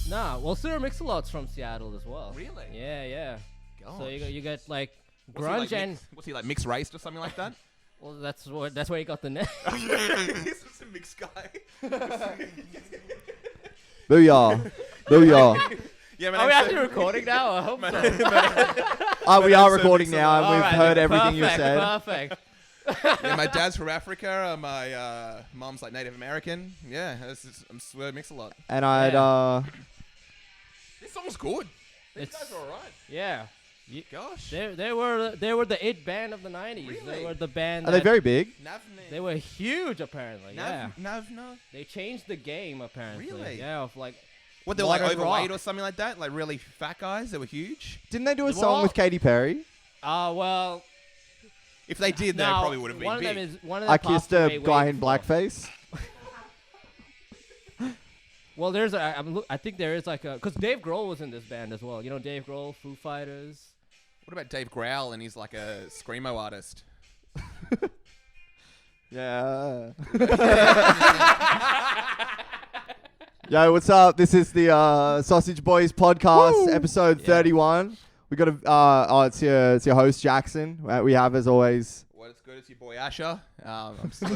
Nah, well, Sir Mix-a-Lot's from Seattle as well. Really? Yeah. Gosh. So you get like What's he, grunge like, and what's he like, mixed race or something like that? well, that's where you got the name. This is a mixed guy. Booyah. Booyah. Yeah, Are we actually recording now? I hope so. We are Sir recording now, and we've Alright, heard then. everything you Perfect, said. Perfect. Yeah, my dad's from Africa. My mom's like Native American. Yeah, I'm swear mix a lot. And I'd This song's good. These It's- guys are alright. Yeah. Gosh. They were the it band of the 90s. Really? They were the band. are they that- very big? They were huge apparently. Yeah. Navna. They changed the game apparently. Really? Yeah, of like What, they were like modern overweight rock. or something like that? Like really fat guys that were huge? Didn't they do a They were song all- with Katy Perry? well, If they did, they now, probably would have been one of big. them is one of them I passed kissed a away guy way in before. blackface. Well, there's I think there is like a because Dave Grohl was in this band as well. You know Dave Grohl, Foo Fighters. What about Dave Grohl and he's like a screamo artist? Yeah. Yo, what's up? This is the Sausage Boys podcast, episode 31. We got it's your host Jackson. We have as always. What's good? It's your boy Asher. I'm still So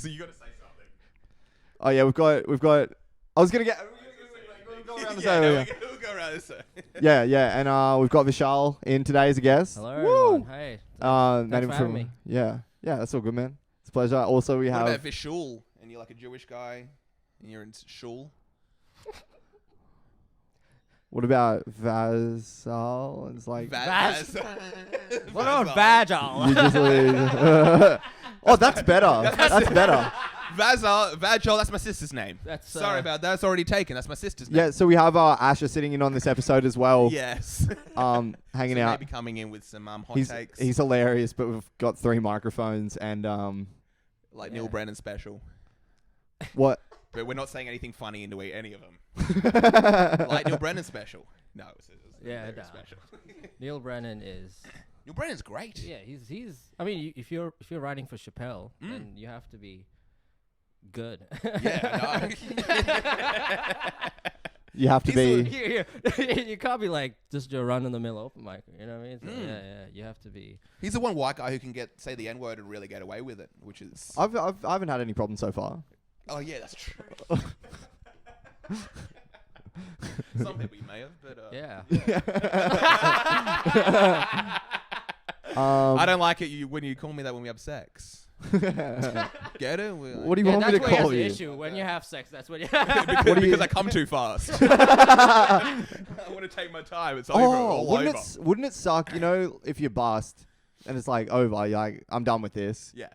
you got to say something. Oh yeah, we've got. I was gonna get. We'll go around the side over here. We'll go around this side. Yeah, and we've got Vishaal in today as a guest. Hello, Woo! everyone. Hey. Met Thanks him for having me. Yeah, that's all good, man. It's a pleasure. Also, we What have. about Vishaal? And you're like a Jewish guy, and you're in shul. What about Vasal? It's like. Vaz. What about Vagil? You just oh, that's better. That's better. Vajol, that's my sister's name. That's Sorry about that. It's already taken. That's my sister's name. Yeah, so we have Asher sitting in on this episode as well. Yes. Hanging So out. maybe coming in with some hot He's takes. he's hilarious, but we've got 3 microphones and like Yeah. Neil Brennan special. what? But we're not saying anything funny into any of them. Like Neil Brennan special. No, it's Yeah, very no. special. Neil Brennan is. Neil Brennan's great. Yeah, he's. I mean, if you're writing for Chappelle, then you have to be good. Yeah, You have to He's be. You can't be like just a run in the mill open mic. You know what I mean? So, yeah. You have to be. He's the one white guy who can say the N-word and really get away with it, which is... I haven't had any problems so far. Oh, yeah, that's true. Some people you may have, but... Yeah. I don't like it when you call me that when we have sex. Get it? What do you Yeah, want me to that's where call the you? issue. When you have sex, that's when you. because I come too fast. I want to take my time. It's over. All wouldn't over. wouldn't it suck? You know, if you bust and it's like over, you're like, I'm done with this. Yeah.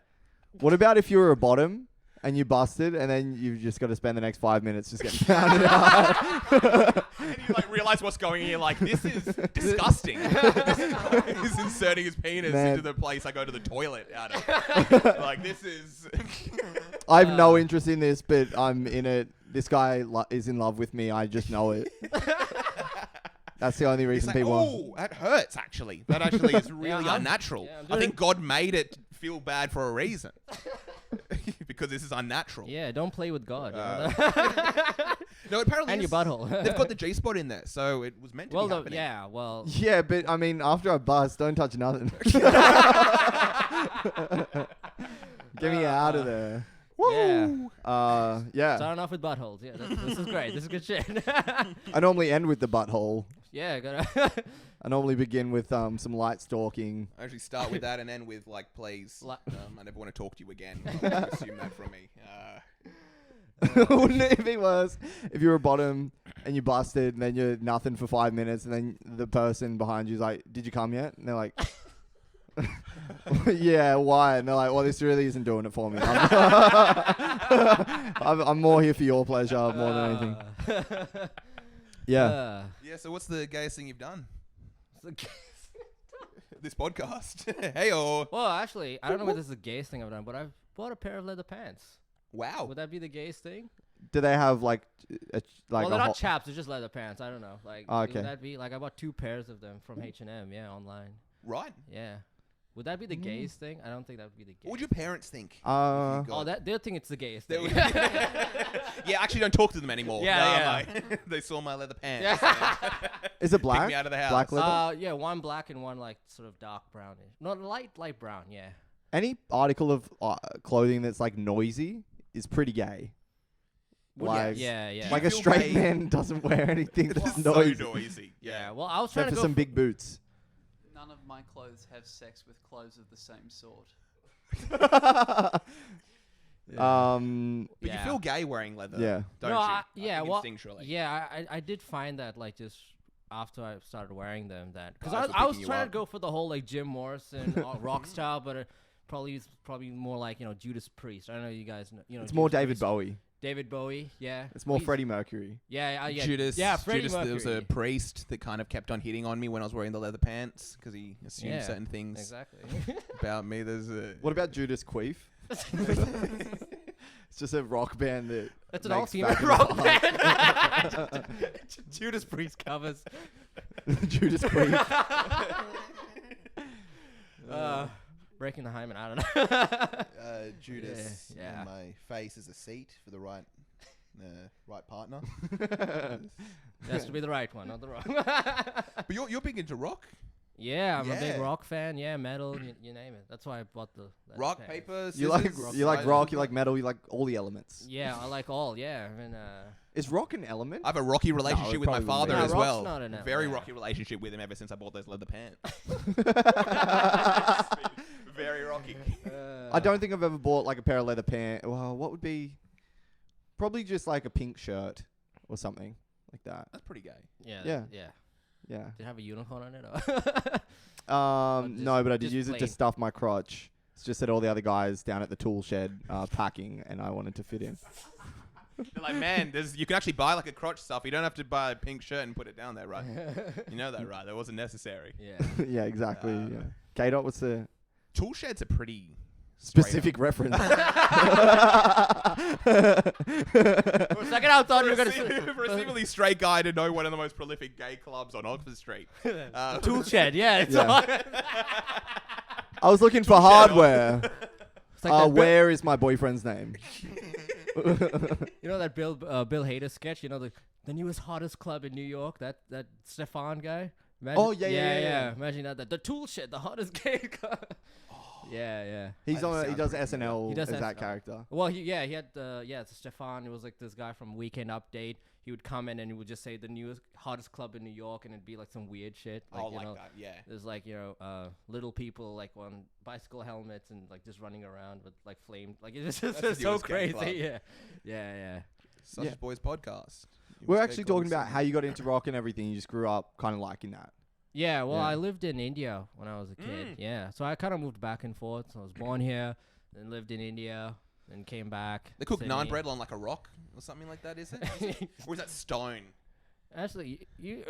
What about if you were a bottom and you busted and then you've just got to spend the next 5 minutes just getting pounded out? And you like realize what's going on. You're like, this is disgusting. He's inserting his penis Man. into the place I go to the toilet out of. Like, this is... I have no interest in this, but I'm in it. This guy is in love with me. I just know it. That's the only It's reason like, people. oh, that hurts, actually. That actually is really I'm- unnatural. yeah, I'm I think doing- God made it feel bad for a reason. Because this is unnatural. Yeah, don't play with God. you Uh, know? No, apparently And your butthole. they've got the G-spot in there, so it was meant to well, be happening. yeah, well. Yeah, but I mean, after I bust, don't touch nothing. Get me out of there. Yeah. Yeah. Starting off with buttholes. Yeah, this is great. This is good shit. I normally end with the butthole. Yeah, gotta. I normally begin with some light stalking. I usually start with that and end with, like, please, I never want to talk to you again. Assume that from me. Wouldn't it be worse if you were a bottom and you busted and then you're nothing for 5 minutes and then the person behind you's like, did you come yet? And they're like, yeah, why? And they're like, well, this really isn't doing it for me. I'm more here for your pleasure more than anything. Yeah. Yeah, so what's the gayest thing you've done? This podcast. Hey-oh. Well, actually, I don't know if this is the gayest thing I've done, but I've bought a pair of leather pants. Wow. Would that be the gayest thing? Do they have like Well, they're a not chaps. They're just leather pants. I don't know. Like, Oh, okay. would that be like I bought 2 pairs of them from H&M? Yeah, online. Right. Yeah. Would that be the gayest thing? I don't think that would be the gayest. What would your parents think? Uh, Oh, they'll think it's the gayest They thing. would- yeah, I actually don't talk to them anymore. Yeah, They saw my leather pants. Yeah. is it Pick black? me out of the house. Black leather? Yeah, one black and one like sort of dark brownish. No, light brown. Yeah. Any article of clothing that's like noisy is pretty gay. Like, Yeah. like you a feel straight gay? man doesn't wear anything It's that's so noisy. noisy. Yeah. Yeah. Well, I was trying Except to for go some big boots. None of my clothes have sex with clothes of the same sort. But Yeah. you feel gay wearing leather. Yeah. Don't No, you? yeah, think well, instinctually. yeah, I did find that like just after I started wearing them that because Guys were I was picking you trying up. to go for the whole like Jim Morrison rock style, but it's probably more like Judas Priest. I don't know you guys know. It's more Judas David Priest. Bowie. David Bowie, yeah. It's more He's- Freddie Mercury. Yeah, Judas, yeah, Freddie Judas, there was Mercury. a priest that kind of kept on hitting on me when I was wearing the leather pants because he assumed Yeah, certain things Exactly. about me. There's a What about Judas Queef? It's just a rock band that. That's an makes all-female Back in rock the band. Judas Priest covers. Judas Queef. Breaking the hymen. I don't know. Judas. Yeah. And my face is a seat for the right partner. It has to be the right one, not the wrong. But you're big into rock. Yeah, I'm a big Yeah. rock fan. Yeah, metal, you name it. That's why I bought the Rock, pants. paper, scissors. You like rock, you I like metal, you like all the elements. Yeah, I like all. Yeah, I mean, Is rock an element? have a rocky relationship it with my probably father wouldn't as be. No, well. rock's not an Very element. rocky relationship with him ever since I bought those leather pants. Very rocky. I don't think I've ever bought like a pair of leather pants. Well, what would be? Probably just like a pink shirt or something like that. That's pretty gay. Yeah. Yeah. Yeah. Yeah. Did it have a unicorn on it? Or just- No, but I did just use it to plain. stuff my crotch. It's just that all the other guys down at the tool shed packing, and I wanted to fit in. They're like, man, you can actually buy like a crotch stuff. You don't have to buy a pink shirt and put it down there, right? You know that, right? That wasn't necessary. Yeah. Yeah, exactly. Yeah. K-Dot, what's the Tool shed's a pretty specific reference? For a second, I thought you were gonna say for a seemingly straight guy to know one of the most prolific gay clubs on Oxford Street. tool shed. Yeah. It's Yeah. all- I was looking for shed. hardware. It's like that Where is my boyfriend's name? you know that Bill Hader sketch? You know the newest hottest club in New York. That Stefan guy. Imagine, Oh, yeah. Imagine that. The tool shed, the hottest gay club. Yeah. He's That on. He sounds does pretty SNL He does as that SNL. character. Well, he had it's Stefan. It was like this guy from Weekend Update. He would come in and he would just say the newest hottest club in New York, and it'd be like some weird shit. Like, Oh, you like know, that, yeah. there's like little people like on bicycle helmets and like just running around with like flame. Like it's just That's the so newest gay crazy. club. Yeah. Sausage Boys podcast. We're actually talking about how you got into rock and everything. You just grew up kind of liking that. Yeah, well, Yeah. I lived in India when I was a kid. Yeah, so I kind of moved back and forth. So I was born here, then lived in India, then came back. They cook naan Sydney. bread on like a rock or something like that, is it? Or is that stone? Actually, you're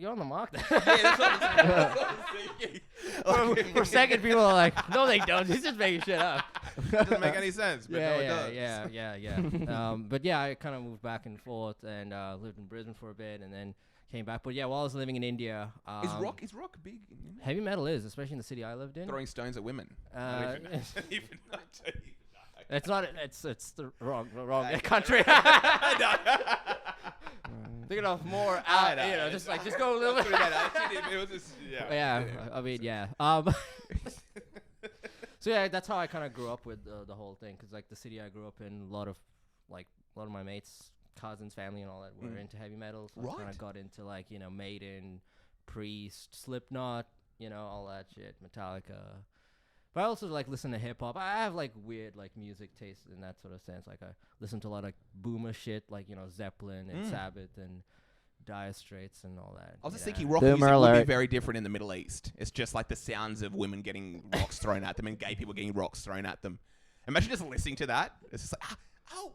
on the mark. There. Yeah, that's what I'm thinking. For a second, people are like, "No, they don't. He's just making shit up." Doesn't make any sense, but no, it does. Yeah. But yeah, I kind of moved back and forth and lived in Brisbane for a bit, and then came back. But yeah, while I was living in India, Is rock big? In India? heavy metal is, especially in the city I lived in. Throwing stones at women. Uh, Not even. It's not. It's the wrong country. Thinking of more out, just go a little bit. It was just, Yeah, I mean, yeah. So yeah, that's how I kind of grew up with the whole thing, because like the city I grew up in, a lot of my mates, cousins, family, and all that were into heavy metal. So I kind Right. of got into Maiden, Priest, Slipknot, all that shit, Metallica. But I also listen to hip hop. I have weird music taste in that sort of sense. I listen to a lot of boomer shit, Zeppelin and Sabbath and Dire Straits and all that. I was just Yeah. thinking rock Boomer music would be alert. very different in the Middle East. It's just like the sounds of women getting rocks thrown at them and gay people getting rocks thrown at them. Imagine just listening to that. It's just like, ow.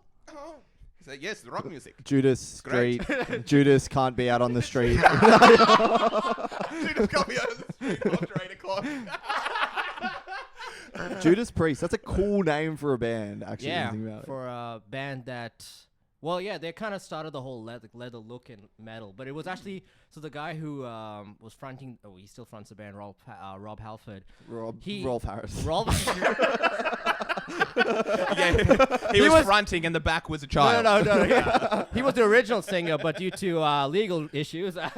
It's like, yes, the rock music. Judas Great. Street. Judas can't be out on the street. Judas got me out of the street after 8 o'clock. Judas Priest. That's a cool name for a band. Actually, Yeah, thinking about it. for a band that Well, yeah, they kind of started the whole leather look in metal, but it was actually so the guy who was fronting. Oh, he still fronts the band. Rob Halford. Rolf Harris. Rob. Yeah, he was fronting, and the back was a child. No. Yeah. He was the original singer, but due to legal issues, no.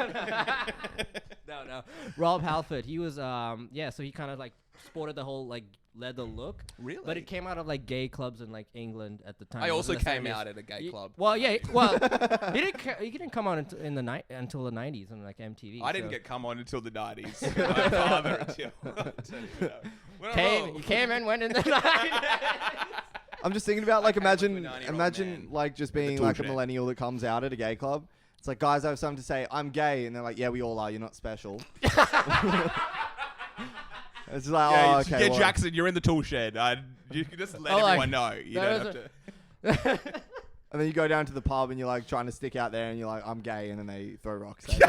Rob Halford. He was so he kind of like sported the whole like leather look. Really? But it came out of like gay clubs in like England at the time. I It was also in the came 70s. out at a gay club. Well, yeah. He didn't come on until the 90s on like MTV. I didn't get come on until the 90s. My father until. He came and went in the 90s. I'm just thinking about like I came with imagine 90-year-old man like just being tool like a shed. millennial that comes out at a gay club. It's like, guys, I have something to say. I'm gay, and they're like, yeah, we all are. You're not special. It's like, Yeah, okay. well, Jackson, you're in the tool shed. You can just let everyone know. You don't have to. And then you go down to the pub and you're like trying to stick out there, and you're like, I'm gay, and then they throw rocks at you.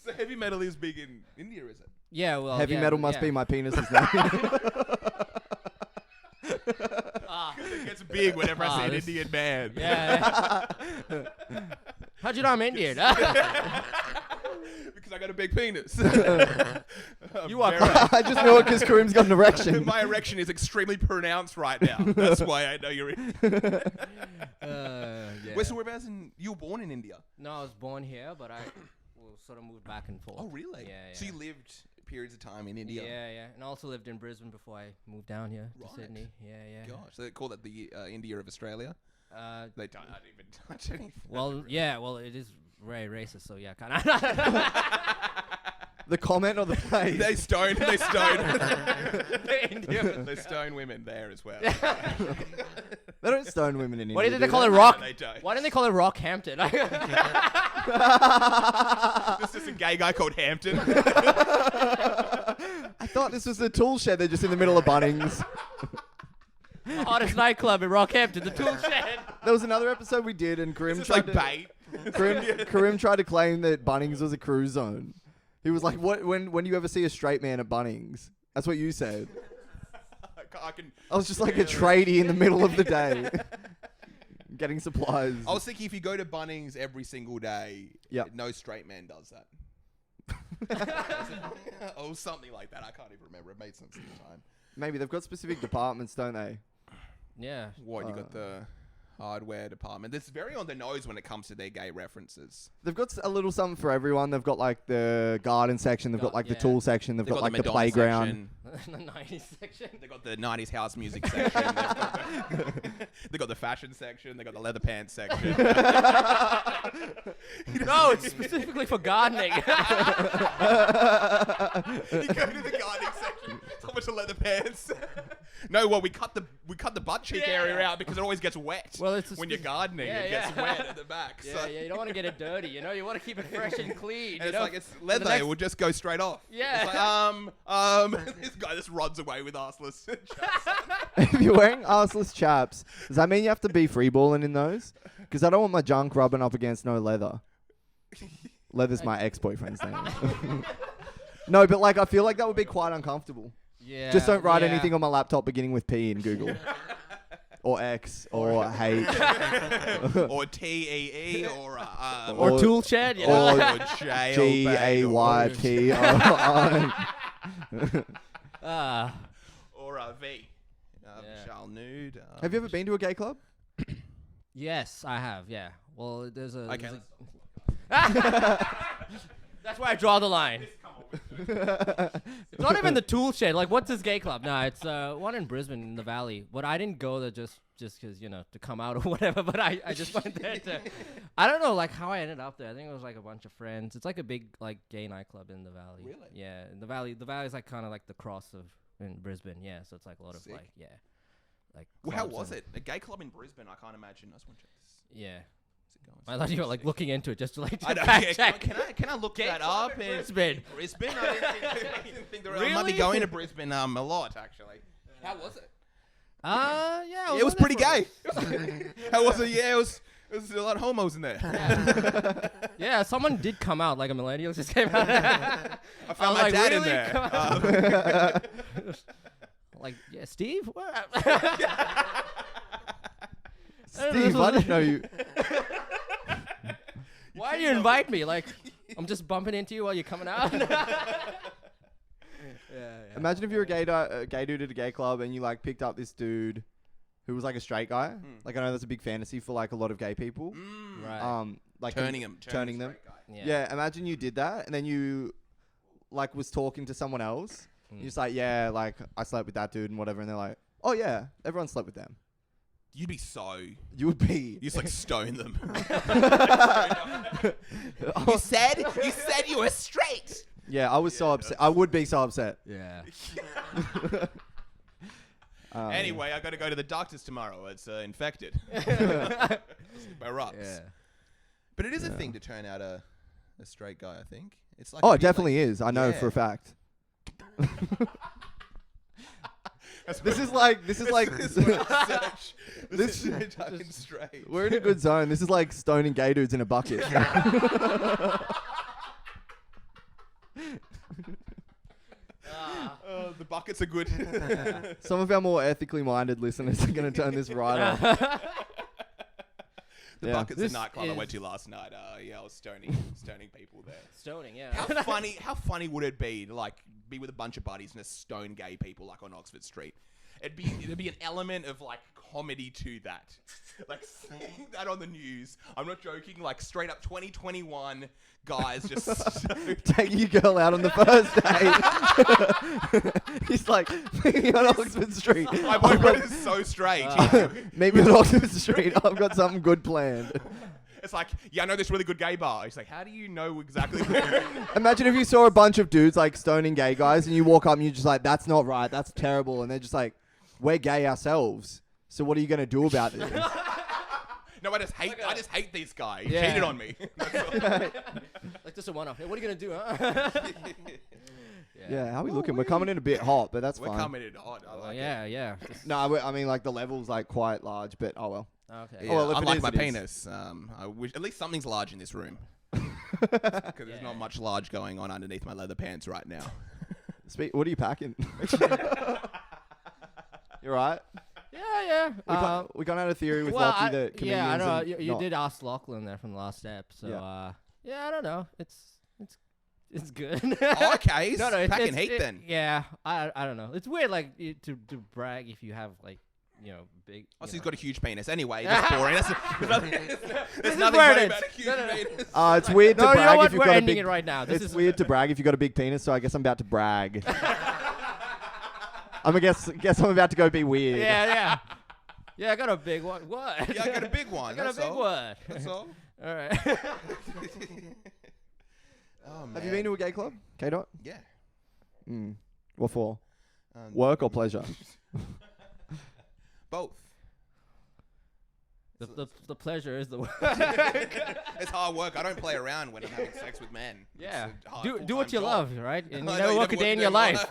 So heavy metal is big in India, is it? Yeah, well, Heavy yeah, metal must yeah. be my penis's name. It gets big whenever I see an this- Indian band. Yeah. How'd you know I'm Indian? Because I got a big penis. You are I just know it because Kareem's got an erection. My erection is extremely pronounced right now. That's why I know you're in. Yeah. Wait, so whereabouts you were born in India? No, I was born here, but I sort of moved back and forth. Oh, really? Yeah. So you lived periods of time in India? Yeah. And I also lived in Brisbane before I moved down here Right. to Sydney. Yeah. Gosh, so they call that the India of Australia? They don't. I don't even touch any. Well, yeah. Well, it is very racist, so yeah, kind of. The comment or the place? They stone. They India. stone women there as well. They don't stone women in India. Why didn't they do call it Rock? They don't. Why didn't they call it Rockhampton? This is a gay guy called Hampton. I thought this was the tool shed. They're just in the middle of Bunnings. Hottest nightclub in Rockhampton, the Tool Shed. There was another episode we did, and Kareem It's tried like to bait. Kareem tried to claim that Bunnings was a cruise zone. He was like, "What? When do you ever see a straight man at Bunnings?" That's what you said. I can. I was just like a tradie in the middle of the day, getting supplies. I was thinking if you go to Bunnings every single day, Yep. no straight man does that. Or something like that. I can't even remember. It made sense at the time. Maybe they've got specific departments, don't they? Yeah. What, you got the hardware department. That's very on the nose when it comes to their gay references. They've got a little something for everyone. They've got like the garden section. They've got like the Yeah. tool section. They've got like the Madonna playground. section. The 90s section. They got the 90s house music section. They got the fashion section. They got the leather pants section. No, it's specifically for gardening. You go to the gardening section. So much of leather pants. No, well, we cut the butt cheek area out because it always gets wet. Well, it's a when you're spec- gardening, Yeah, it gets yeah. wet at the back. Yeah, so. you don't want to get it dirty, you know? You want to keep it fresh and clean. And you it's know? like it's leather. next- It will just go straight off. Yeah. It's like, this guy just runs away with arseless. If you're wearing arseless chaps, does that mean you have to be freeballing in those? Because I don't want my junk rubbing up against no leather. Leather's my ex-boyfriend's name. No, but like I feel like that would be quite uncomfortable. Yeah. Just don't write yeah. anything on my laptop beginning with P in Google. Or X or H. or TEE or Or Or- tool shed, you know? or jailbait GAYT. or V. Yeah. Vishaal nude. Have you ever been to a gay club? Yes, I have, yeah. Well, there's a... Okay. That's where I draw the line. It's not even the tool shed. Like, what's this gay club? No, it's one in Brisbane in the Valley. But I didn't go there just because, you know, to come out or whatever. But I just went there to... I don't know, like, how I ended up there. I think it was, like, a bunch of friends. It's, like, a big, like, gay nightclub in the Valley. Really? Yeah, in the Valley. The Valley's, like, kind of like the cross of... In Brisbane, yeah. So it's, like, a lot of, Sick. like, yeah. Like, Well, how clubs was and- it? A gay club in Brisbane? I can't imagine. I just want to check this. Yeah. How's it going? I thought you were, like, looking into it just to, like, I know. fact Yeah, check. can I look Gay that club up? in in Brisbane. Brisbane? I didn't think there I might be Really? going to Brisbane a lot, actually. How was it? Yeah. It was on there pretty for a gay. How was it? Yeah, it was a lot of homos in there. Yeah, someone did come out, like a millennial just came out. I found was my like, dad in really? there. Come Like, yeah, Steve. What? Steve, I didn't know you. Why do you invite me? Like, I'm just bumping into you while you're coming out. Imagine if you're a gay dude at a gay club and you like picked up this dude who was like a straight guy. Like I know that's a big fantasy for like a lot of gay people. Right. Like Turning them. Yeah. Imagine you did that and then you like was talking to someone else. You're just like, yeah, like I slept with that dude and whatever, and they're like, oh yeah, everyone slept with them. You'd be so. You would be. You just like stone them. You said you were straight. Yeah, I was so upset. I would be so upset. Yeah. Anyway, I got to go to the doctor's tomorrow. It's infected by rocks. Yeah. But it is a thing to turn out a straight guy. I think it's like. Oh, it definitely is. I know for a fact. This is like This is straight. we're in a good zone. This is like stoning gay dudes in a bucket. The buckets are good. Some of our more ethically minded listeners are going to turn this right off. The bucket's a nightclub I went to last night. I was stoning people there. Stoning, yeah. How funny would it be to like be with a bunch of buddies and just stone gay people like on Oxford Street? It'd be an element of like comedy to that. Like seeing that on the news. I'm not joking. Like straight up 2021 guys just taking your girl out on the first date. He's like, meet me on Oxford Street. My boyfriend is so straight. Meet me on Oxford Street. I've got something good planned. It's like, yeah, I know this really good gay bar. He's like, how do you know exactly where? Imagine if you saw a bunch of dudes like stoning gay guys and you walk up and you're just like, that's not right. That's terrible. And they're just like, we're gay ourselves. So what are you going to do about this? No, I just hate this guy. He cheated on me. Like just a one-off. Hey, what are you gonna do, huh? Yeah, how are we looking? We're coming in a bit hot, but that's fine. We're coming in hot. I like it. Yeah. No, I mean like the level's like quite large, but oh well. Okay. Yeah, Oh, well, if it unlike is, my it is. penis, I wish at least something's large in this room. Because there's not much large going on underneath my leather pants right now. What are you packing? You right? Yeah. We got out a theory with Lockie that comedians. Yeah, I know. and You not- did ask Lachlan there from the last step, so Yeah. I don't know. It's good. Oh, okay, No, it's packing heat then. Yeah, I don't know. It's weird, like to brag if you have like big. Oh, so he's got a huge penis. Anyway, that's boring. There's nothing where great it about a is. huge No. penis. It's weird to No, you know brag what? if you've We're got a ending big. it right now. It's weird to brag if you've got a big penis, so I guess I'm about to brag. I'm guess I'm about to go be weird. Yeah. Yeah, I got a big one. What? Yeah, I got a big one. I got a big one. That's all. All right. Oh, man. Have you been to a gay club? K-Dot? Yeah. What for? Work or pleasure? Both. The pleasure is the work. It's hard work. I don't play around when I'm having sex with men. Yeah. It's a hard, Do what full-time you job. love, right? And you I know, never you work a never day work in your life.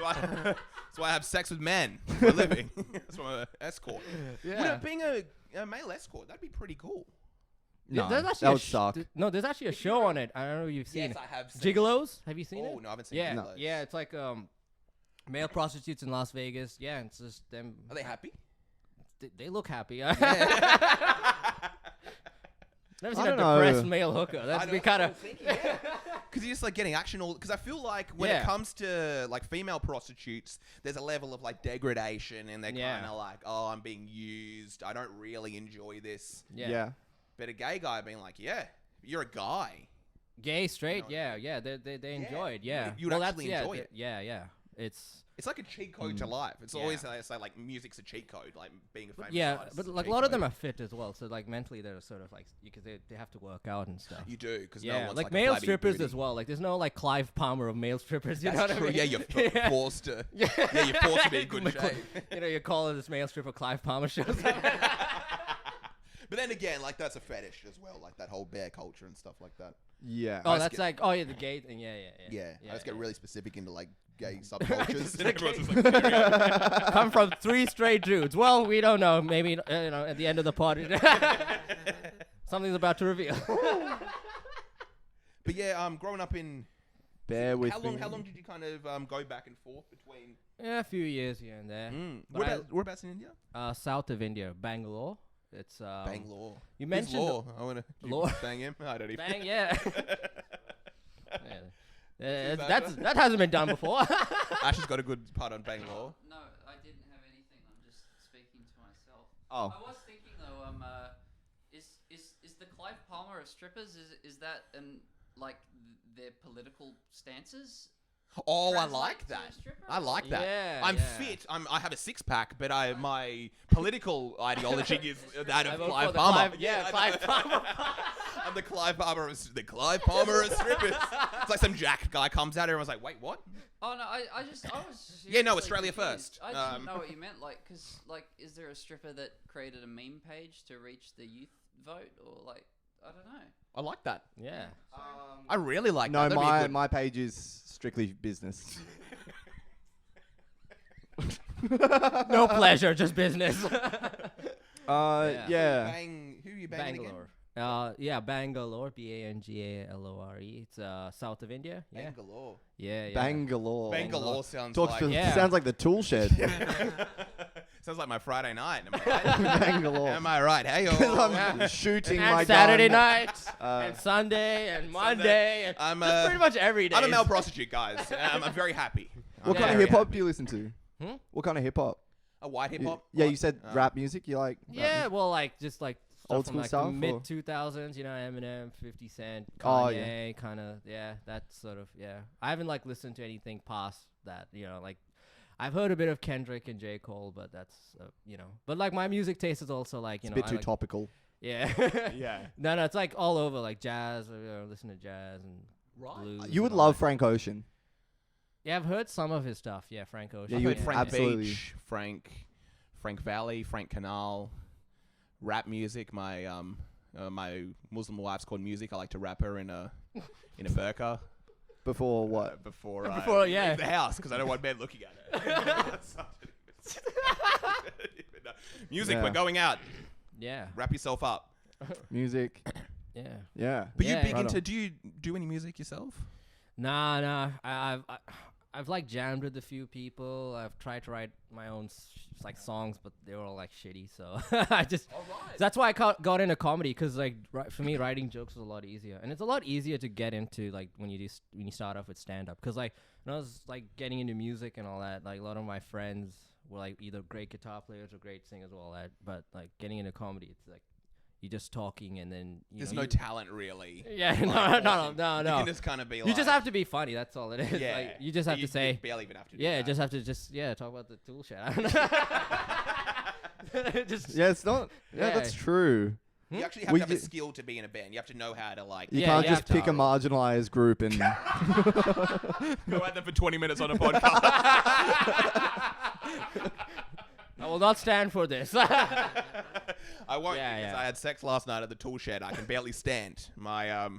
That's why I have sex with men for a living. That's why I'm an escort. Yeah. Being a male escort, that'd be pretty cool. No, There's actually that would suck. there's actually a show on it. I don't know if you've seen Yes, it. I have seen Gigolos? Have you seen it? Oh, no, I haven't seen Yeah, Gigolos. yeah. It's like male prostitutes in Las Vegas. Yeah, it's just them. Are they happy? They look happy. Yeah. Never I seen a don't know. depressed male hooker. That's be kind of. Because you're just like getting action all. Because I feel like when it comes to like female prostitutes, there's a level of like degradation, and they're kind of like, oh, I'm being used. I don't really enjoy this. Yeah. But a gay guy being like, yeah, you're a guy. Gay, straight, You know, yeah. They enjoy it, yeah. You'd actually enjoy it. Yeah. It's like a cheat code to life. It's always like music's a cheat code, like being a famous artist. but is like a cheat lot of code. them are fit as well. So like mentally they're sort of like because they have to work out and stuff. You do because Yeah, no one's like like male a flabby strippers booty. as well. Like there's no like Clive Palmer of male strippers. You That's know what true. I mean? Yeah, you're forced to. Yeah, you're forced to be in good shape. You call this male stripper Clive Palmer shows. But then again, like that's a fetish as well, like that whole bear culture and stuff like that. Yeah. Oh, that's like the gay thing. Yeah. I just get really specific into like gay subcultures. And everyone's just like, Come from 3 straight dudes. Well, we don't know. Maybe at the end of the party, something's about to reveal. But yeah, growing up in Bear with how me. long did you kind of go back and forth between Yeah, a few years here and there. But Whereabouts in India? South of India, Bangalore. It's Bangalore. You Who's mentioned Law? I want to Law. bang him. I don't even. Bang, yeah. That hasn't been done before. Ash has got a good part on Bangalore. No, I didn't have anything. I'm just speaking to myself. Oh. I was thinking though, is the Clive Palmer of strippers? Is that their political stances? Oh, I translate like to a that. stripper? I like that. Yeah, I'm yeah. fit. I have a six pack, but my political ideology is that I of vote for Clive the Palmer. Clive- yeah, I Clive know. Palmer. I'm the Clive Palmer of strippers. It's like some jacked guy comes out. Everyone's like, wait, what? Oh no, I was. Yeah, no, seriously Australia confused. first. I didn't know what you meant. Is there a stripper that created a meme page to reach the youth vote, or I don't know. I like that. Yeah. I really like No, that. That'd be a good- my page is strictly business. No pleasure, just business. Yeah. Who are you banging Bangalore. Yeah, Bangalore, Bangalore. It's south of India. again? Yeah. Bangalore. Yeah, yeah. Bangalore. Bangalore sounds Talks like Yeah. sounds like the tool shed. sounds like my Friday night. Am I right? Bangalore. Am I right? Hey, 'Cause I'm Yeah. shooting And my Saturday gun. night, and Sunday, and Monday, and I'm just pretty much every day. I'm a male prostitute, guys. I'm very happy. What Yeah. kind of very hip hop happy. do you listen to? Hmm? What kind of hip hop? A white hip hop? Yeah, you said Oh. rap music. You like? rap Yeah, music? well, like just like stuff Old from school like stuff, the or- mid 2000s, you know, Eminem, 50 Cent, Oh, Kanye, kind of, yeah, that sort of, yeah. I haven't like listened to anything past that, you know, like I've heard a bit of Kendrick and J. Cole, but that's, you know, but like my music taste is also like, you It's a know, bit I too like, topical. yeah, Yeah. no, it's like all over, like jazz, listen to jazz and Right. blues. You would and all love that. Frank Ocean. Yeah, I've heard some of his stuff. Yeah, Frank Ocean. Yeah, I've you heard would Frank absolutely- Beach, Frank Valley, Frank Canal, rap music. My my Muslim wife's called music. I like to rap her in a burqa Before what? before Before, I yeah. leave the house because I don't want men looking at it. Music, Yeah. we're going out. Yeah, Wrap yourself up. Music. yeah. Yeah. But Yeah. you big Right into? on. Do you do any music yourself? Nah. I've like jammed with a few people. I've tried to write my own like songs, but they were all like shitty. So I just that's why I got into comedy because like for me writing jokes was a lot easier, and it's a lot easier to get into like when you start off with stand up because like when I was like getting into music and all that, like a lot of my friends were like either great guitar players or great singers or all that, but like getting into comedy, it's like you're just talking and then There's know, no you- talent really. Yeah, Like, no. You can just kind of be like. You just have to be funny. That's all it is. Yeah. Like, you just have You to say. barely even have to. Do Yeah, that. just have to talk about the tool shit. I don't know. Just Yeah, it's not. Yeah, Yeah. that's true. You actually have We to have a ju- skill to be in a band. You have to know how to like You Yeah, can't you just have to. pick a marginalized group and. go at them for 20 minutes on a podcast. I will not stand for this. I won't Yeah, because yeah. I had sex last night at the tool shed. I can barely stand. My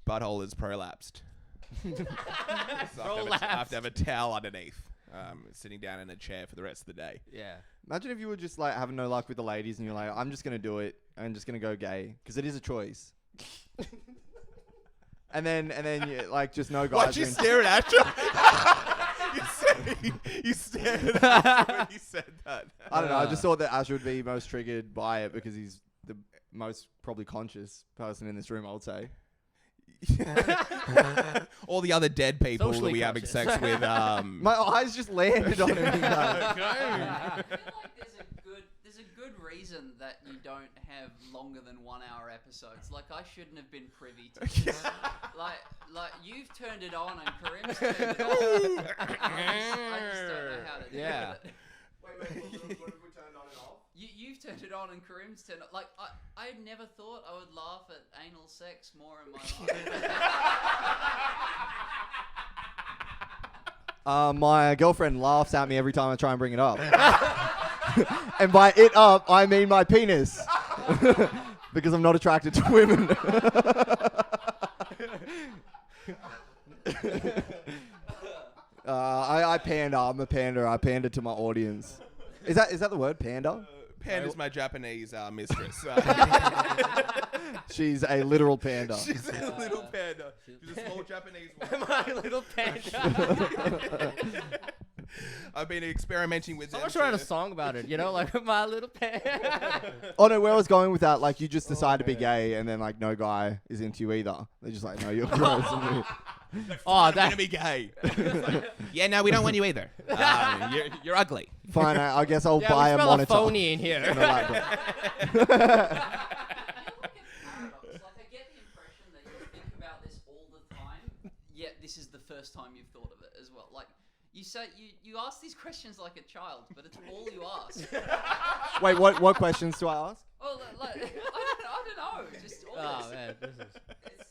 butthole is prolapsed. So I have to have a towel underneath. Sitting down in a chair for the rest of the day. Yeah. Imagine if you were just like having no luck with the ladies and you're like, I'm just gonna do it. I'm just gonna go gay because it is a choice. and then you like just no guys. Why'd you are in- stare at Asher? you stared at Asher when you said that. I don't know. I just thought that Asher would be most triggered by it because he's the most probably conscious person in this room. I would say. All the other dead people Socially that we having conscious. sex with. My eyes just landed on him. He's like, I feel like there's a good reason that you don't have longer than 1 hour episodes. Like I shouldn't have been privy to this. like you've turned it on and Karim's turned it on. I just don't know how to do Yeah. it. Wait, what have we turned on and off? You've turned it on and Karim's turned it. Like I never thought I would laugh at anal sex more in my life. My girlfriend laughs at me every time I try and bring it up. And by it up, I mean my penis. Because I'm not attracted to women. I pander. I'm a pander. I pander to my audience. Is that the word, pander? Panda's my Japanese mistress. She's a literal panda. She's a little panda. She's a small Japanese one. My little panda. I've been experimenting with them. Someone should write a song about it, you know, like my little panda. Oh no, where I was going with that, like you just decide to be gay, and then like no guy is into you either. They're just like, no, you're gross. Oh, I'm that gonna be gay. Yeah, no, we don't want you either. You're ugly. Fine, I guess I'll yeah, buy we a smell monitor. a phony in here. and a laptop. I feel like a paradox. Like, I get the impression that you think about this all the time, yet this is the first time you've thought of it as well. Like, you say you ask these questions like a child, but it's all you ask. Wait, what questions do I ask? Oh, like, I don't know. Just all Oh this. man, this is. It's,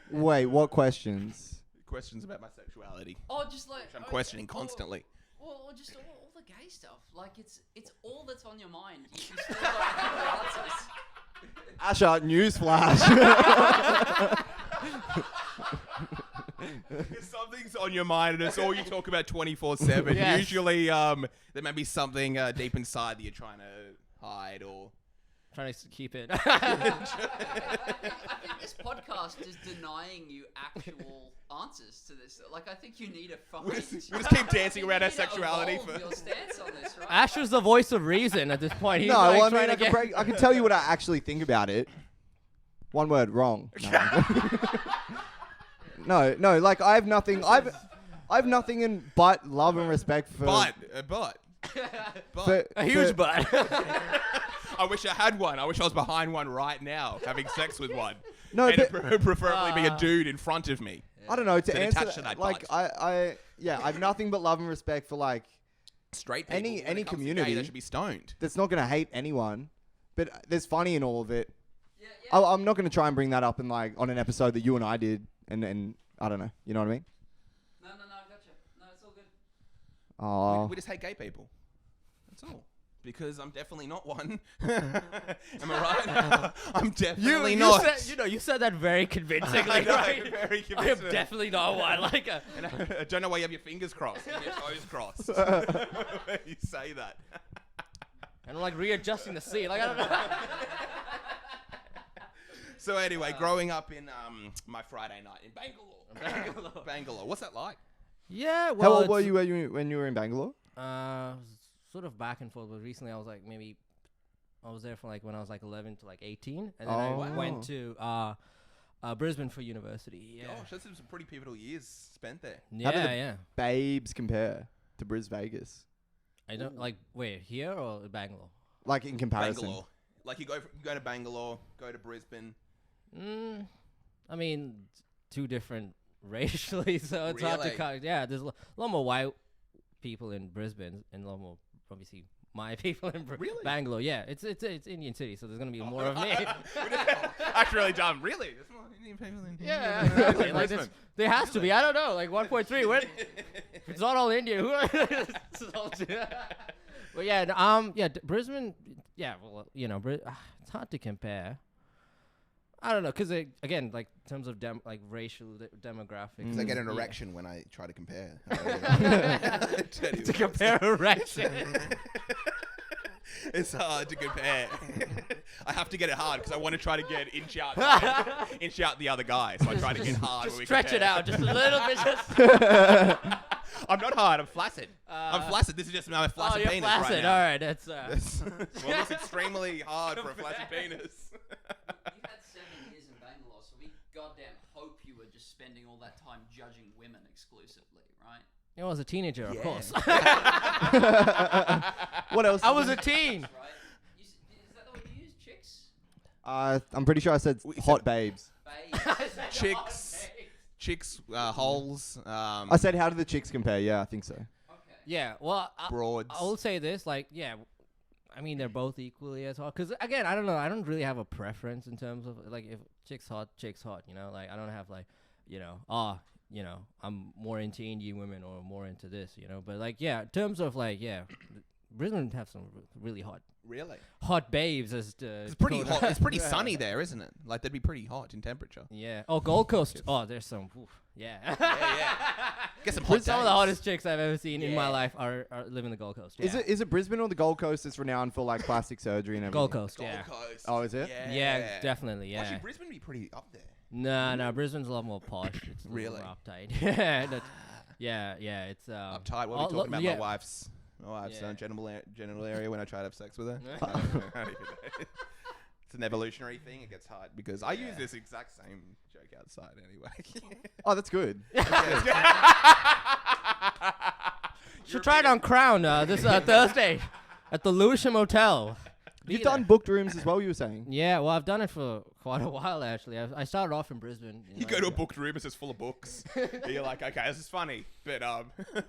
Wait, what questions? Questions about my sexuality, oh, just like which I'm okay, questioning or- constantly. Or just all the gay stuff. Like it's all that's on your mind. You still don't have the answers. Asher, newsflash. If something's on your mind and it's all you talk about 24/7, Yes. usually there may be something deep inside that you're trying to hide or. Trying to keep it. I think this podcast is denying you actual answers to this. Like I think you need to find. We just keep dancing around our You need to sexuality evolve for. your stance on this, right? Asher's the voice of reason at this point. He's No, like well, I trying mean, to get. I can tell you what I actually think about it. One word, wrong. No, like I have nothing. I have nothing in but love and respect for. But. for- A huge for- butt. I wish I had one. I wish I was behind one right now, having sex with one. No, and but preferably being a dude in front of me. I don't know. To Bit answer attached to that, that like butt. I have nothing but love and respect for like Straight people. Any- when any it comes to community- gay, they should be stoned. that's not gonna hate anyone. But there's funny in all of it. Yeah, yeah. I'm not gonna try and bring that up in like on an episode that you and I did, and I don't know. You know what I mean? No, gotcha. No, it's all good. Oh, We just hate gay people. That's all. Because I'm definitely not one. Am I right? I'm definitely not. You said that very convincingly. I know, right? very I am convincing. definitely not one. Like a. And I don't know why you have your fingers crossed and your toes crossed. When you say that. And I'm like readjusting the seat. Like I don't know. So anyway, growing up in my Friday night in Bangalore. Bangalore. What's that like? Yeah. Well, how old were it's- you when you were in Bangalore? Sort of back and forth, but recently I was like I was there from like when I was like 11 to like 18, and then I Oh. went to Brisbane for university. Yeah. Gosh, that's some pretty pivotal years spent there. How did Yeah, the- yeah. Babes compare to Bris Vegas, I don't like where here or Bangalore. like in comparison. Bangalore. Like you go to Bangalore, go to Brisbane. I mean, two different racially, so it's hard to Really? cut. Yeah, there's a lot more white people in Brisbane and a lot more obviously my people in Really? Bangalore. Yeah, it's Indian city, so there's gonna be more of me. That's really dumb. Really? There's more Indian people in here. Yeah, exactly. Like Brisbane. there has to be. I don't know, like 1.3. What? If it's not all Indian, who? But yeah, Brisbane. Yeah, well, you know, it's hard to compare. I don't know, cause again, like in terms of racial demographics. Because I get an yeah. erection when I try to compare. To compare erection. It's hard to compare. I have to get it hard because I want to try to get inch out the other guy. So I try to get hard. Just when we stretch it compare. out just a little bit. Just. I'm not hard. I'm flaccid. I'm flaccid. This is just my flaccid you're penis flaccid. right now. All right, that's. Well, that's extremely hard for a flaccid penis. You had 7 years in Bangalore, so we goddamn hope you were just spending all that time judging women exclusively, right? I was a teenager, of course. What else? I was a teen. Right? Is that the word you use? Chicks? I'm pretty sure I said We hot said- babes. Chicks. Chicks, holes, I said, how do the chicks compare? Yeah, I think so. Okay. Yeah, well, broads. I will say this, like, yeah, I mean, they're both equally as hot. Because, again, I don't know. I don't really have a preference in terms of, like, if chick's hot, you know? Like, I don't have, like, you know, I'm more into Indian women or more into this, you know? But, like, yeah, in terms of, like, yeah, Brisbane have some really Really? hot babes. As It's pretty hot. It's pretty sunny there, isn't it? Like, they'd be pretty hot in temperature. Yeah. Oh, Gold Coast. Oh, there's some. Oof. Yeah. Yeah. Get some hot Some of the days. hottest chicks I've ever seen in my Yeah. life are live in the Gold Coast. Is it Brisbane or the Gold Coast that's renowned for like plastic surgery and everything? Gold Coast? Gold Yeah. Coast. Oh, is it? Yeah, definitely. Yeah. Actually, Brisbane would be pretty up there. No, Brisbane's a lot more posh. It's a little Really? more uptight. Yeah, it's Uptight. What are oh, we talking about? yeah. My wife's Yeah. genital area when I try to have sex with her. It's an evolutionary thing. It gets hard because I use this exact same joke outside anyway. Oh, that's good. Should try it on Crown this Thursday at the Lewisham Hotel. You've done booked rooms as well, you were saying? Yeah, well, I've done it for quite a while actually. I started off in Brisbane. You go to a booked room, it's just full of books. And you're like, okay, this is funny, but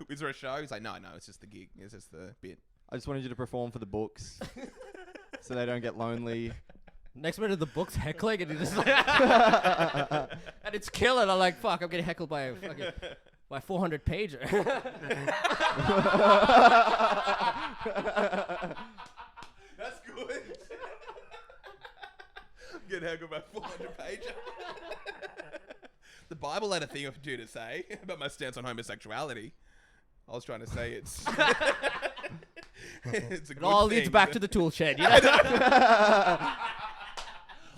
is there a show? He's like, no, it's just the gig. It's just the bit. I just wanted you to perform for the books so they don't get lonely. Next minute, the book's heckling, and it's like, and it's killing. I'm like, fuck, I'm getting heckled by a fucking by 400 pager. That's good. Get heckled by 400 pager. The Bible had a thing to say about my stance on homosexuality. I was trying to say it's it's a good It all thing. leads back to the tool shed. You know?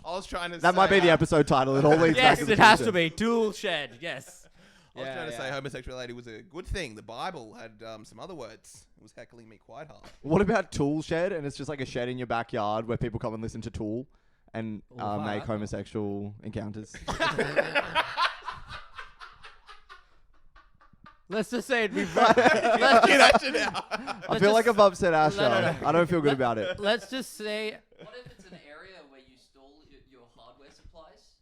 I was trying to That say might be the episode title. It all leads back Yes, to the it has future. to be tool shed. Yes. I was Yeah, trying to say yeah. homosexuality was a good thing. The Bible had some other words. It was heckling me quite hard. What about Tool Shed? And it's just like a shed in your backyard where people come and listen to Tool and Oh, make fuck. homosexual encounters. Let's just say it'd be very. let's, Get that shit out. I feel like I've upset Asha. no. I don't feel good about it. let's just say What if it's an area where you store your hardware supplies?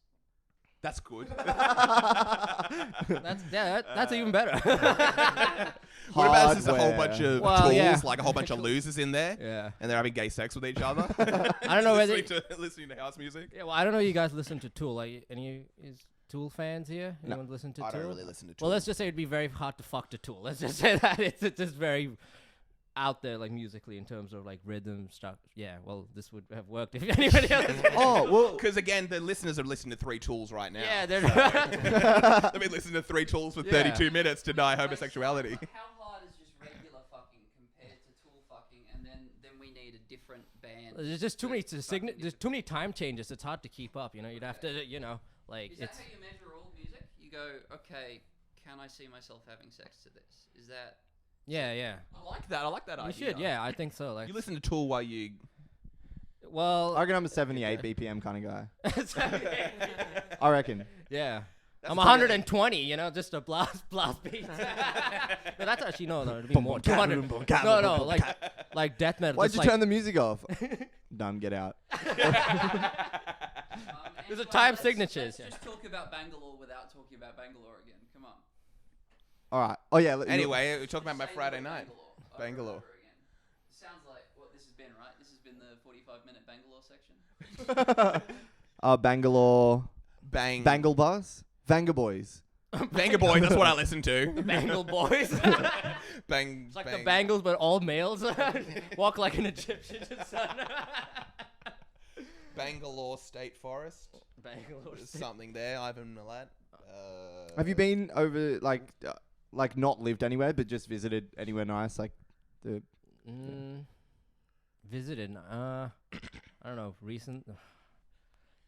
That's good. that's even better. What about there's a whole Hardware. bunch of Well, tools, yeah. like a whole bunch of losers in there, Yeah. and they're having gay sex with each other? I don't know whether. listening to house music. Yeah, well, I don't know. You guys listen to Tool? Like, any is Tool fans here? Anyone listen to I Tool? don't really listen to Well, Tool. let's just say it'd be very hard to fuck to Tool. Let's just say that it's just very out there, like musically, in terms of like rhythm stuff. Yeah, well, this would have worked if anybody else. Oh, well, Because again, the listeners are listening to 3 Tools right now. Yeah, they're. They've been listening to 3 Tools for Yeah. 32 minutes to deny homosexuality. How hard is just regular fucking compared to tool fucking, and then we need a different band. There's just too many to fucking there's different- too many time changes. It's hard to keep up. You know, you'd have to, you know, like Is that it's. how you measure all music? You go, okay, can I see myself having sex to this? Is that Yeah. I like that. I like that You idea. should. Yeah, I think so. Like, You listen to Tool while you. well, I reckon I'm a 78 BPM kind of guy. yeah. I reckon. That's I'm pretty- 120, you know, just a blast beat. No, that's actually no, it'd be more. 200. No, like death metal. Why'd just you like, turn the music off? Done, get out. There's a anyway, time let's- signatures, Let's yeah. just talk about Bangalore without talking about Bangalore again. Come on. All right. Oh, yeah. Anyway, we're talking about my Say the Friday word night. over and Bangalore. over again. Sounds like what this has been, right? This has been the 45-minute Bangalore section. Bangalore. Bang. Bangle Bus? Vanga Boys. Banger Boy, that's what I listen to. Bangle boys. Bang. It's like the Bangles, but all males. Walk like an Egyptian. Bangalore State Forest. Bangalore. There's something there, Ivan Milat. Have you been over, like not lived anywhere, but just visited anywhere nice? Like, the. Visited. I don't know. Recent.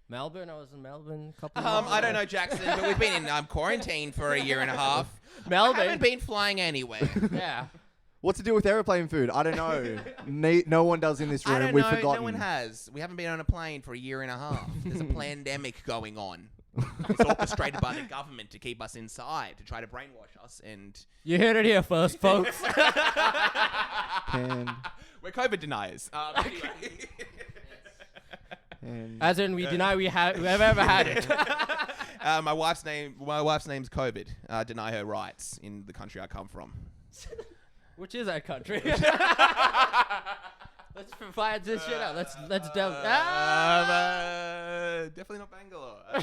Melbourne. I was in Melbourne a couple. I don't know, Jackson, but we've been in quarantine for a year and a half. I Melbourne. haven't been flying anywhere. Yeah. What's to do with airplane food? I don't know. No one does in this room. I don't We've know. forgotten. No one has. We haven't been on a plane for a year and a half. There's a pandemic going on. It's orchestrated by the government to keep us inside, to try to brainwash us, and You heard it here first, folks. And, we're COVID deniers. Anyway. and As in, we deny we've ever had it. My wife's name's COVID. Deny her rights in the country I come from. Which is that country? Let's find this shit out. Let's delve. Definitely not Bangalore. No.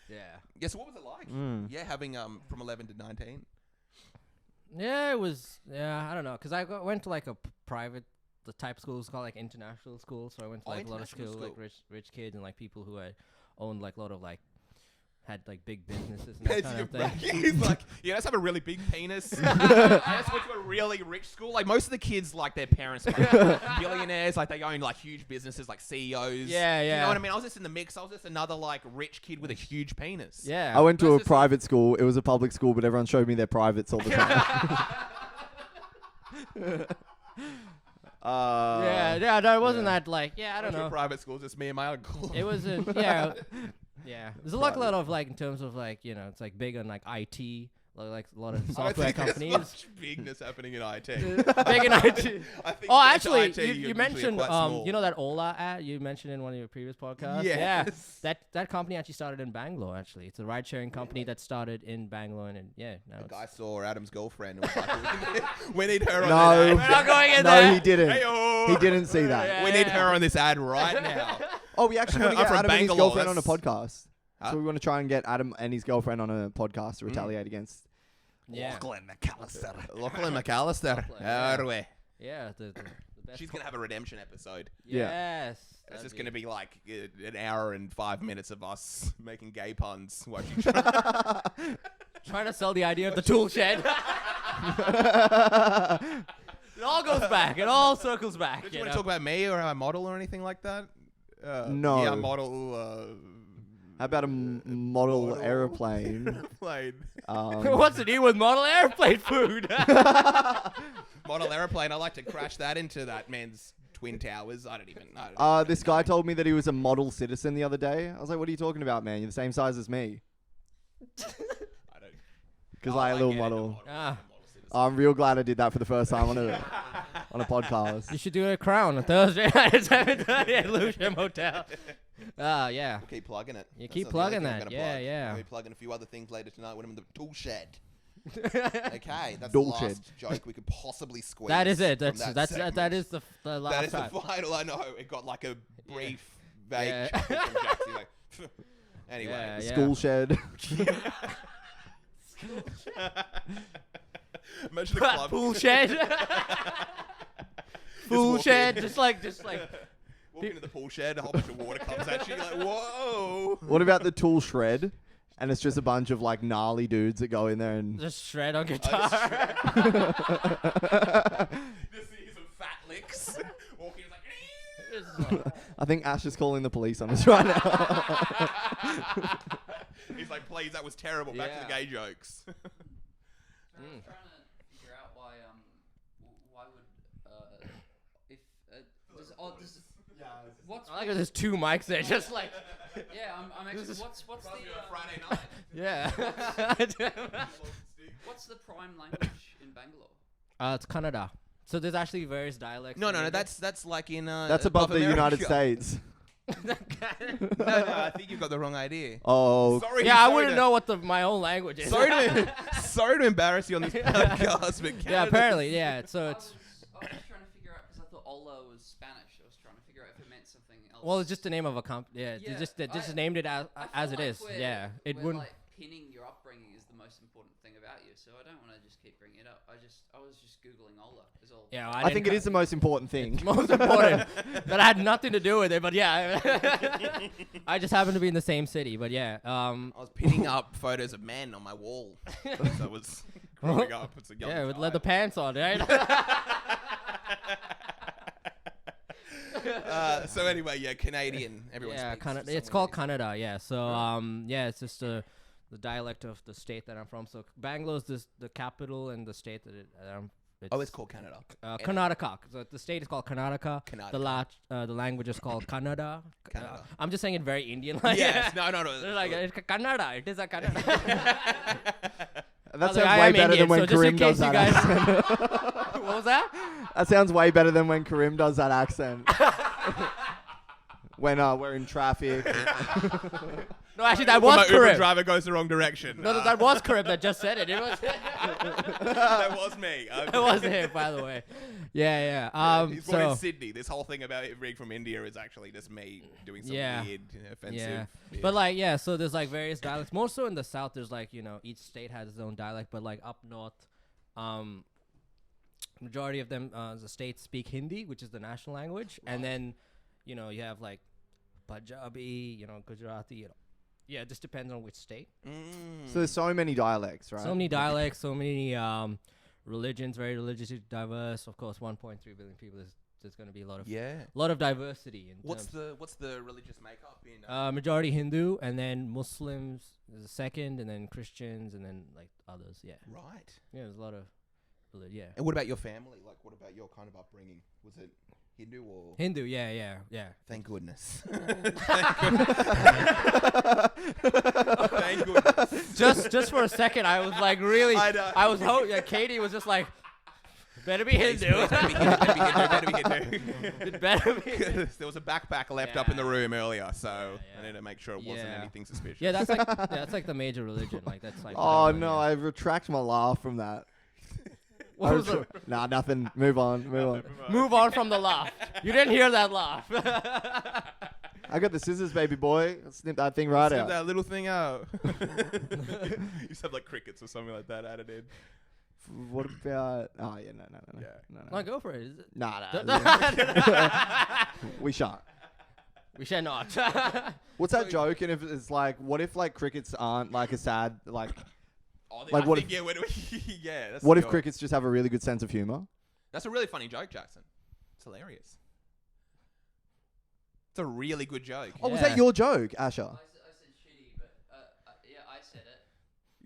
Yeah. Yeah. So what was it like? Yeah, having from 11 to 19. Yeah, it was. Yeah, I don't know, cause I went to like a private, the type schools called like international schools. So I went to like a lot of international school, like school. rich kids and like people who had owned like a lot of like had like big businesses and that kind of thing. He's like, yeah, let's have a really big penis. Let's go to a really rich school. Like most of the kids, like their parents are like, billionaires. Like they own like huge businesses, like CEOs. Yeah, You yeah. know what I mean? I was just in the mix. I was just another like rich kid with a huge penis. Yeah. I went to That's a just private school. It was a public school, but everyone showed me their privates all the time. Yeah, no, it wasn't that like, I I don't went to a know. private school, just me and my uncle. It was a, yeah. There's a lot of like in terms of like, it's like big on like IT, like a lot of I don't software think there's companies. much bigness happening in IT. Big in IT. I think Oh, there's actually, IT you usually mentioned, quite small. you know that Ola ad you mentioned in one of your previous podcasts? Yes. Yeah. That company actually started in Bangalore, actually. It's a ride-sharing company that started in Bangalore, and now The it's... guy saw Adam's girlfriend and was like, we need her on No. that We're not going in No, there! he didn't. Hey-oh. He didn't see that. Yeah. We need her on this ad right now. Oh, we actually want to I'm get from Adam and his Bangalore, girlfriend on a that's- podcast. Huh? So we want to try and get Adam and his girlfriend on a podcast to retaliate against. Yeah. Lachlan McAllister. How do we? Yeah, the best... She's going to have a redemption episode. Yeah. Yes. It's just going to be like an hour and 5 minutes of us making gay puns while she Trying to sell the idea of the tool shed. It all goes back. It all circles back. Did you want to talk about me or how I model or anything like that? No. Yeah, I model. How about a model aeroplane? Airplane. What's to do with model airplane food? Model airplane. I like to crash that into that man's twin towers. I don't even know. This guy told me that he was a model citizen the other day. I was like, "What are you talking about, man? You're the same size as me." I don't. Because Oh, I a little get it, model. Ah. I'm real glad I did that for the first time on a podcast. You should do a crown on Thursday night at 7:30 at Lucian Hotel. Yeah. We'll keep plugging it. You That's keep not the only plugging thing I'm that. gonna Yeah, plug. yeah. I'll be plugging a few other things later tonight when I'm in the tool shed. Okay, that's the Tool last shed. joke we could possibly squeeze. That is it. from That segment. is the That last is time. the final. I know it got like a brief, vague Yeah. chuckle from Jaxie. Like, anyway, Yeah, yeah. School shed. imagine the club. Pool shed. Pool walk shed. in. Just like. Walk into the pool shed, a whole bunch of water comes at you. You're like, whoa. What about the tool shred? And it's just a bunch of like gnarly dudes that go in there and Just shred on guitar. Just see some fat licks. Walking like. I think Ash is calling the police on us right now. He's like, please, that was terrible. Back to the Yeah. gay jokes. I was trying to figure out why would if does what's I like there's two mics there, just like yeah I'm actually what's the Friday night. yeah. what's the prime language in Bangalore? It's Kannada. So there's actually various dialects. No, in India. that's like in That's above the United States. No, I think you've got the wrong idea. Oh, Sorry. Yeah, I sorry wouldn't to- know what my own language is. Sorry to embarrass you on this podcast, but Yeah, Canada- apparently, yeah. So I it's was trying to figure out because I thought Ola was Spanish. I was trying to figure out if it meant something else. well, it's just the name of a company. Yeah, Yeah, they just I- named it as I feel it like is. we're- Yeah, it we're wouldn't. like pinning your upbringing is the most important thing about you, so I don't want to just keep bringing it up. I was just googling Ola. Is all. Yeah, I think it is the most important thing. most important. That had nothing to do with it, but yeah, I just happened to be in the same city. But yeah, I was pinning up photos of men on my wall. So I was growing up as a young yeah, with child. leather pants on, right? So anyway, yeah, Canadian. Everyone Yeah, speaks Canada. some It's called way. Kannada. Yeah. So yeah, it's just the dialect of the state that I'm from. So Bangalore's the capital and the state that Oh, it's called Canada. Karnataka. So the state is called Karnataka. Karnataka. The language is called Kannada. Kannada. I'm just saying it very Indian. Like Yes. No. They're like it's Kannada. It is a Kannada. That I sounds am way better Indian, than when so just in Karim does case you that guys- accent. What was that? That sounds way better than when Karim does that accent. When we're in traffic. No, actually, that When was my Uber Karim. driver goes the wrong direction. No, that was Karim that just said it. It was. that was me. It was him, by the way. Yeah, yeah. He's born in So Sydney. This whole thing about it being from India is actually just me doing some Yeah. weird, offensive. yeah, bit. but like yeah, so there's like various dialects. More so in the south, there's like each state has its own dialect, but like up north, majority of them the states speak Hindi, which is the national language, and then you have like Punjabi, Gujarati, yeah, it just depends on which state. So there's so many dialects, right? So many dialects, so many religions, very religiously diverse. Of course, 1.3 billion people. There's going to be a lot of diversity. What's the religious makeup in? Majority Hindu, and then Muslims is a second, and then Christians, and then like others. Yeah. Right. Yeah, there's a lot of yeah. And what about your family? Like, what about your kind of upbringing? Was it Hindu or? Hindu, yeah. Thank goodness. Thank goodness. just for a second, I was like really. I was hoping. Yeah, Katie was just like, better be Hindu. Better be Hindu. It better be. There was a backpack left up in the room earlier, so I need to make sure it wasn't anything suspicious. Yeah, that's like the major religion. Like that's like. Oh no, I retract my laugh from that. What was it? Nah, nothing. Move on. Move on from the laugh. You didn't hear that laugh. I got the scissors, baby boy. I'll snip that thing right Snip out. that little thing out. You used to have like crickets or something like that added in. What about? Oh yeah, no. Yeah. No. No, go for it. Is it? Nah. We shan't. We shall not. What's that joke? And if it's like, what if like crickets aren't like a sad like? Oh, Like, what if- yeah, where do we, yeah. That's What the if joke. crickets just have a really good sense of humor? That's a really funny joke, Jackson. It's hilarious. It's a really good joke. Oh, was Yeah. that your joke, Asher? I said shitty, but yeah, I said it.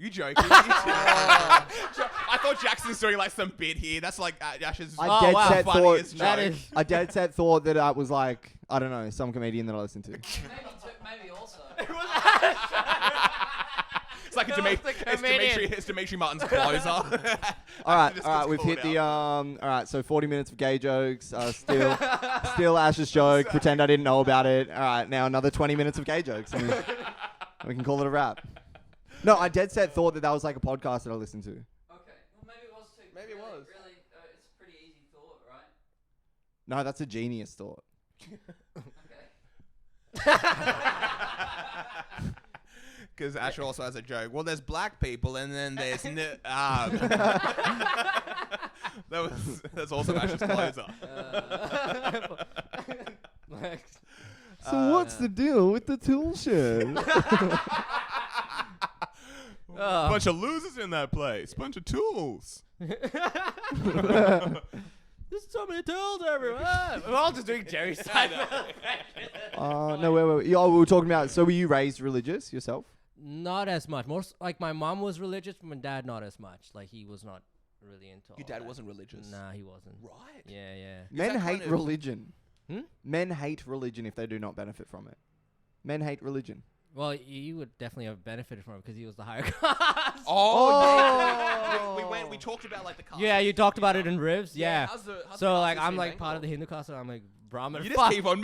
You joking? I thought Jackson's doing like some bit here. That's like Ash's I Oh, dead wow. set funniest thought. joke. That is. I dead set thought that it was like, I don't know, some comedian that I listened to. Maybe also. It's like it's Dimitri Martin's closer. All right, Just all right, gets we've called hit the out. all right, so 40 minutes of gay jokes. Still Ash's joke. Pretend I didn't know about it. All right, now another 20 minutes of gay jokes. And we can call it a wrap. No, I dead set thought that was like a podcast that I listened to. Okay, well maybe it was too. Maybe it really, was. Really, it's a pretty easy thought, right? No, that's a genius thought. Okay. Because Ash also has a joke. Well, there's black people, and then there's that's also Ash's closer. Like, So what's the deal with the tool shed? Bunch of losers in that place. Bunch of tools. there's so many tools everywhere. We're all just doing Jerry Seinfeld. No, wait. We were talking about. So were you raised religious yourself? Not as much. Most like my mom was religious, but my dad not as much. Like he was not really into. Your all dad that. wasn't religious. Nah, he wasn't. Right. Yeah. Men that hate kind of- religion. Hmm? Men hate religion if they do not benefit from it. Men hate religion. Well, you would definitely have benefited from it because he was the higher caste. Oh, yeah. We talked about like the caste. Yeah, you talked about it in Ribs. Yeah. How's the So like caste I'm in like part of the Bangalore? Hindu caste, and I'm like Brahmin. You just Fuck. keep on.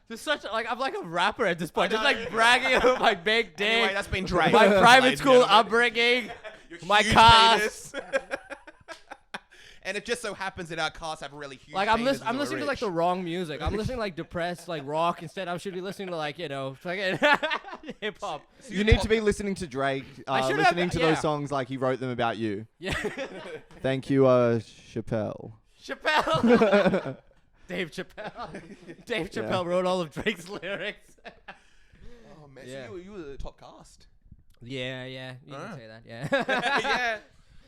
Just such like I'm like a rapper at this point, I just know. like bragging about my big dick, Anyway, that's been Drake. my private ladies and school gentlemen. upbringing, Your my huge caste. penis. And it just so happens that our casts have really huge. Like I'm penises I'm and we're listening to like rich. the wrong music. I'm listening to like depressed like rock instead. I should be listening to like fucking hip hop. So You need to be listening to Drake, I should have- listening to yeah. those songs like he wrote them about you. Yeah. Thank you, Chappelle. Chappelle. Dave Chappelle. Dave Chappelle wrote all of Drake's lyrics. Oh man, Yeah. so you were the top cast. Yeah. You Ah. can say that.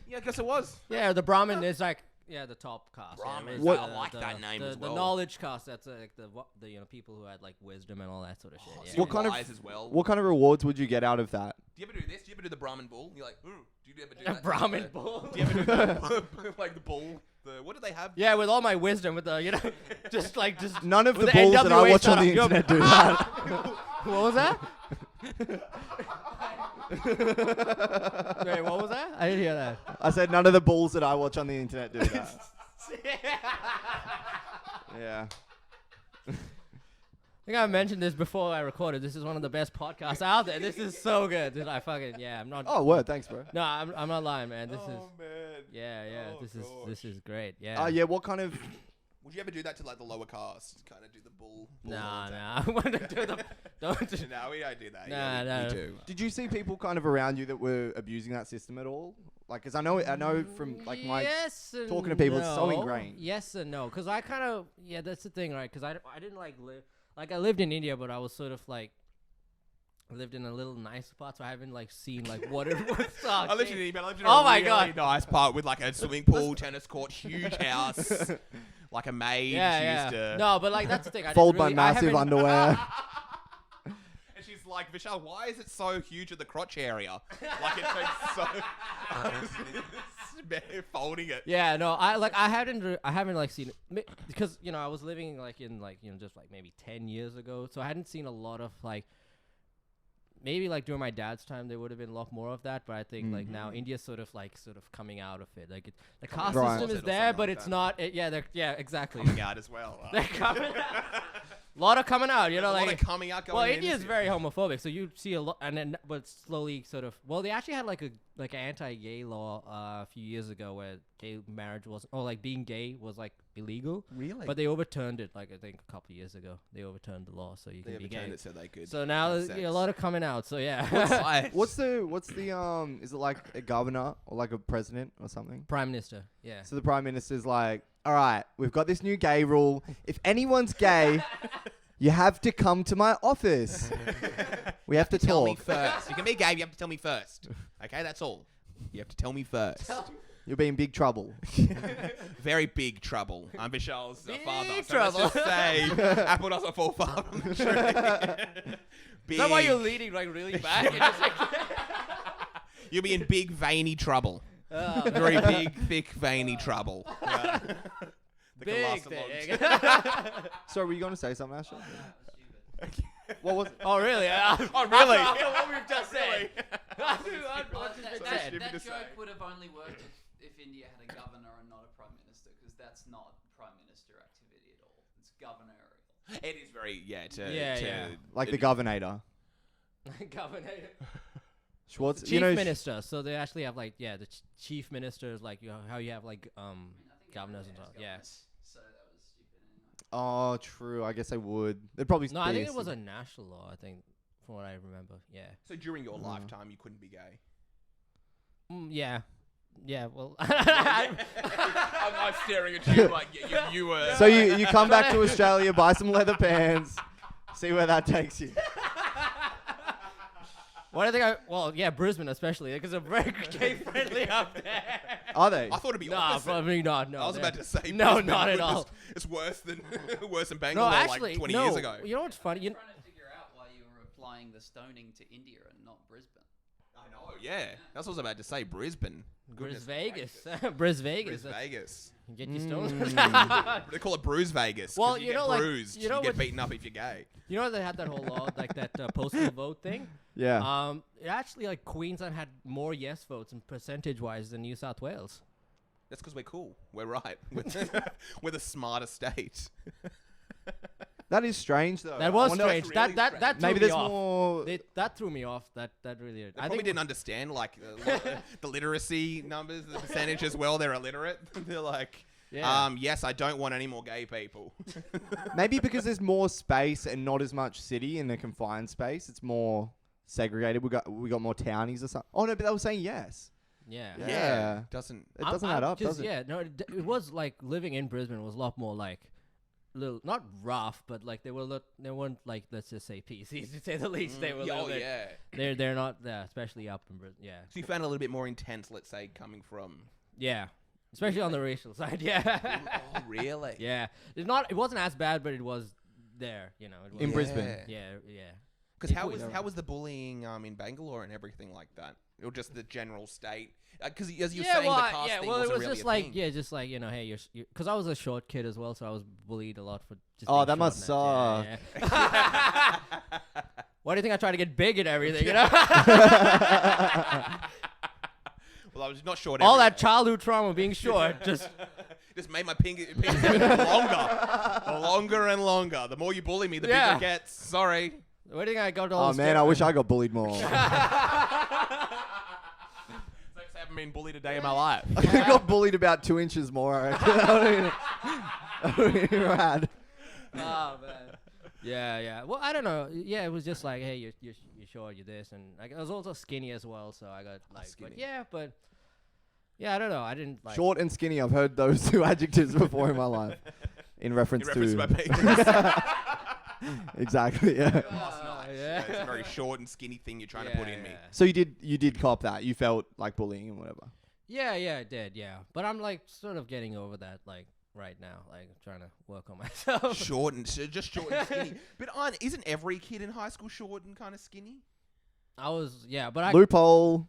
Yeah, I guess it was. Yeah, the Brahmin is like the top caste. Brahmin. It's What- I like that name as well. The knowledge caste. That's like the people who had like wisdom and all that sort of shit. Yeah. So What kind of- wise as well. What kind of rewards would you get out of that? Do you ever do this? Do you ever do the Brahmin bull? You're like, ooh. Do you ever do that? Brahmin bull. Do you ever do the, like the bull? What do they have? Yeah, with all my wisdom, with the just None of the with bulls that I NWA watch on style. the internet do that. What was that? Wait, what was that? I didn't hear that. I said none of the bulls that I watch on the internet do that. Yeah. I think I mentioned this before I recorded. This is one of the best podcasts out there. This is so good. This, I fucking I'm not. Oh, word. Thanks, bro. No, I'm not lying, man. This is man. yeah. Oh, This is great. Yeah. Yeah. What kind of? Would you ever do that to like the lower caste? Kind of do the bull? Nah. I want to do the. Don't do. No, we don't do that. Nah, yeah, no. we do. Did you see people kind of around you that were abusing that system at all? Like, cause I know from like my yes and talking to people, it's so no. ingrained. Yes and no, because I kind of that's the thing, right? Because I didn't like live. Like I lived in India, but I was sort of like lived in a little nice part, so I haven't like seen like what it was. I lived in an email. I lived in Oh a my really God. nice part with like a swimming pool, tennis court, huge house, like a maid. Yeah, She used to. No, but like that's the thing. I Fold didn't my really, I massive haven't- underwear. And she's like, Vishaal, why is it so huge at the crotch area? Like it takes so. Folding it. Yeah, no, I haven't like seen it because I was living like in like just like maybe 10 years ago, so I hadn't seen a lot of like. Maybe like during my dad's time there would have been a lot more of that, but I think like now India's sort of coming out of it. Like the caste Right. system is Or there, something but like it's that. not. Yeah, exactly. Coming out as well. They're coming out. A lot of coming out, a lot like. of coming out. Going Well, in India is this very homophobic, so you see a lot, and then but slowly sort of. Well, they actually had like an anti-gay law a few years ago where gay marriage was, or like being gay was like illegal. Really? But they overturned it, like I think a couple of years ago. They overturned the law, so you They can be gay. overturned it so they could. So now have there's sex. a lot of coming out. So yeah, What's the is it like a governor or like a president or something? Prime Minister. Yeah. So the prime minister's like, all right, we've got this new gay rule. If anyone's gay, you have to come to my office. We have to Tell me talk. first. You can be gay, you have to tell me first. Okay, that's all. You have to tell me first. You'll be in big trouble. Very big trouble. I'm Vishaal's father. Big So let's trouble. just say apple doesn't fall far from the tree. Big. Is that why you're leaning like really back? And just like You'll be in big veiny trouble. Oh, Very big, thick, veiny trouble. Yeah. That can big last a long thing. time. So were you going to say something, Ashley? Stupid. What was Oh really? Oh, really? After what we've just said. Well, So that stupid to joke say. would have only worked if India had a governor and not a prime minister, because that's not prime minister activity at all. It's governorial. It is very, Yeah. like the governor? Governor. Schwartz, Chief you know, minister. So they actually have like the chief minister is like how you have like I mean, I think governors and everyone stuff. has Yeah. governors, so that was stupid anyway. Oh, true. I guess they would. They'd probably. No, I be think a it was sim- a national law. I think from what I remember. Yeah. So during your Mm. lifetime, you couldn't be gay. Yeah. Yeah. Well. I'm staring at you like you were. So you come back to Australia, buy some leather pants, see where that takes you. What I think well, yeah, Brisbane especially because they're very gay friendly up there. Are they? I thought it'd be No, opposite. probably not. No, I was they're- about to say. No, Brisbane not at was- all. It's worse than worse than No, Bangalore actually, like 20 no. years ago. You know what's funny? I'm trying to figure out why you were applying the stoning to India and not Brisbane. I know. Yeah, that's what I was about to say. Brisbane. Bris Goodness Vegas. gracious. Bris Vegas. Bris that's- Vegas. Get your stones. Mm. They call it Bruise Vegas. 'cause Well, you you get know, like, bruised. you know you get what- beaten up if you're gay. You know they had that whole law, like that postal vote thing. Yeah. It actually like Queensland had more yes votes in percentage wise than New South Wales. That's because we're cool. We're right. We're the smarter state. That is strange, though. That was I wonder- strange. really That strange. threw Maybe me there's off. more. That threw me off. That really. They probably didn't understand like the literacy numbers, the percentage as well. They're illiterate. They're like, Yeah. yes, I don't want any more gay people. Maybe because there's more space and not as much city in a confined space. It's more segregated. We got more townies or something. Oh no, but they were saying yes. Yeah. Yeah. Doesn't. It doesn't add up, 'cause, does it? Yeah, no, it was like living in Brisbane was a lot more like, little not rough, but like they weren't like, let's just say PCs to say the least. They were a little bit, yeah. they're not especially up in Brisbane. Yeah, So you found it a little bit more intense, let's say, coming from. yeah, especially on the racial side. Yeah, Oh, really? yeah. It wasn't as bad, but it was there. You know, it was, In Brisbane. Yeah. Because how Equally. was the bullying in Bangalore and everything like that, or just the general state? Because as you're yeah, saying, well, the caste thing well, it wasn't was really just a like, thing. just like hey, you're, because I was a short kid as well, so I was bullied a lot for just. Oh, being that must short and that. Yeah. Why do you think I try to get big and everything? You know, Well, I was not short. all every that day. childhood trauma, being short, just Just made my penis longer and longer. The more you bully me, the bigger Yeah. it gets. Sorry. where do you think I got all Oh this man, I wish I got bullied more. Thanks, I haven't been bullied a day in my life. I got bullied about 2 inches more. I reckon. I don't even rad. Oh man. Yeah. Well, I don't know. Yeah, it was just like, hey, you're short, you're this, and like, I was also skinny as well, so I got like, skinny. but yeah, I don't know. I didn't like. Short and skinny. I've heard those two adjectives before in my life. In reference In reference to my to. penis. Exactly. Yeah. Last night. Yeah. It's a very short and skinny thing you're trying to put in me. So you did cop that. You felt like bullying and whatever. Yeah, I did, yeah. But I'm like sort of getting over that like right now. Like I'm trying to work on myself. Just short and skinny. But isn't every kid in high school short and kind of skinny? I was, yeah, but I Loophole.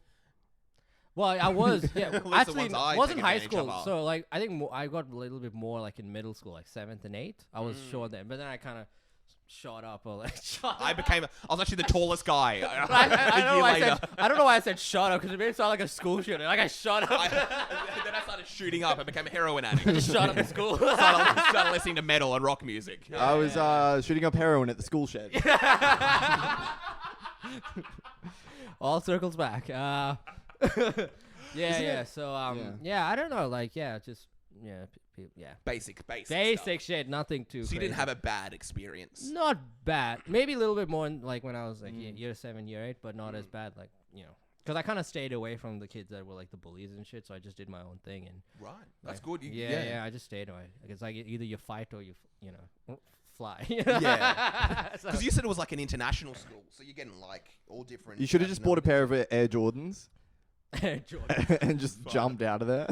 well, I was, yeah. At least the Actually, ones I wasn't take high advantage of school. are. So like I think I got a little bit more like in middle school, like 7th and 8th. I was short then, but then I kind of shot up or like shot. I was actually the tallest guy. I don't know why I said shot up because it made it sound like a school shooter. Like I shot up. Then I started shooting up. I became a heroin addict. Just shot up in school. started listening to metal and rock music. I was shooting up heroin at the school shed. All circles back. Yeah. So I don't know. Like just Basic basic stuff. shit. Nothing too. So you didn't crazy. have a bad experience. Not bad. Maybe a little bit more like when I was like year 7, year 8, but not as bad. Like because I kind of stayed away from the kids that were like the bullies and shit. So I just did my own thing and. Right. That's like, good. Yeah. I just stayed away. Like, it's like either you fight or you fly. Yeah. So- Because you said it was like an international school, so you're getting like all different. You should have just bought a pair of Air Jordans Jordan. and just jumped out of there.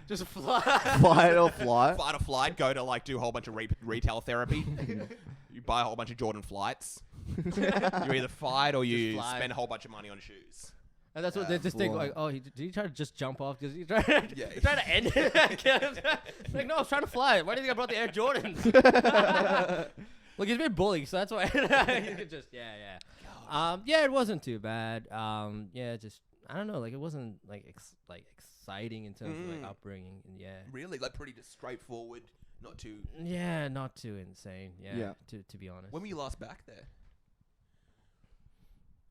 Just fly. Fight or flight. Fight or flight, go to like do a whole bunch of retail therapy. You buy a whole bunch of Jordan flights. You either fight or you fly. spend a whole bunch of money on shoes. And that's what they just think, fly. like, oh, did he try to just jump off? Because he tried Yeah. to end it. Like, no, I was trying to fly. Why do you think I brought the Air Jordans? Look, he's been bullied, so that's why. You could just, yeah. It wasn't too bad. Just, I don't know, like, it wasn't, like, exciting in terms of, like, upbringing. And, Really, like pretty just straightforward, not too. Yeah, not too insane. Yeah. To be honest. When were you last back there?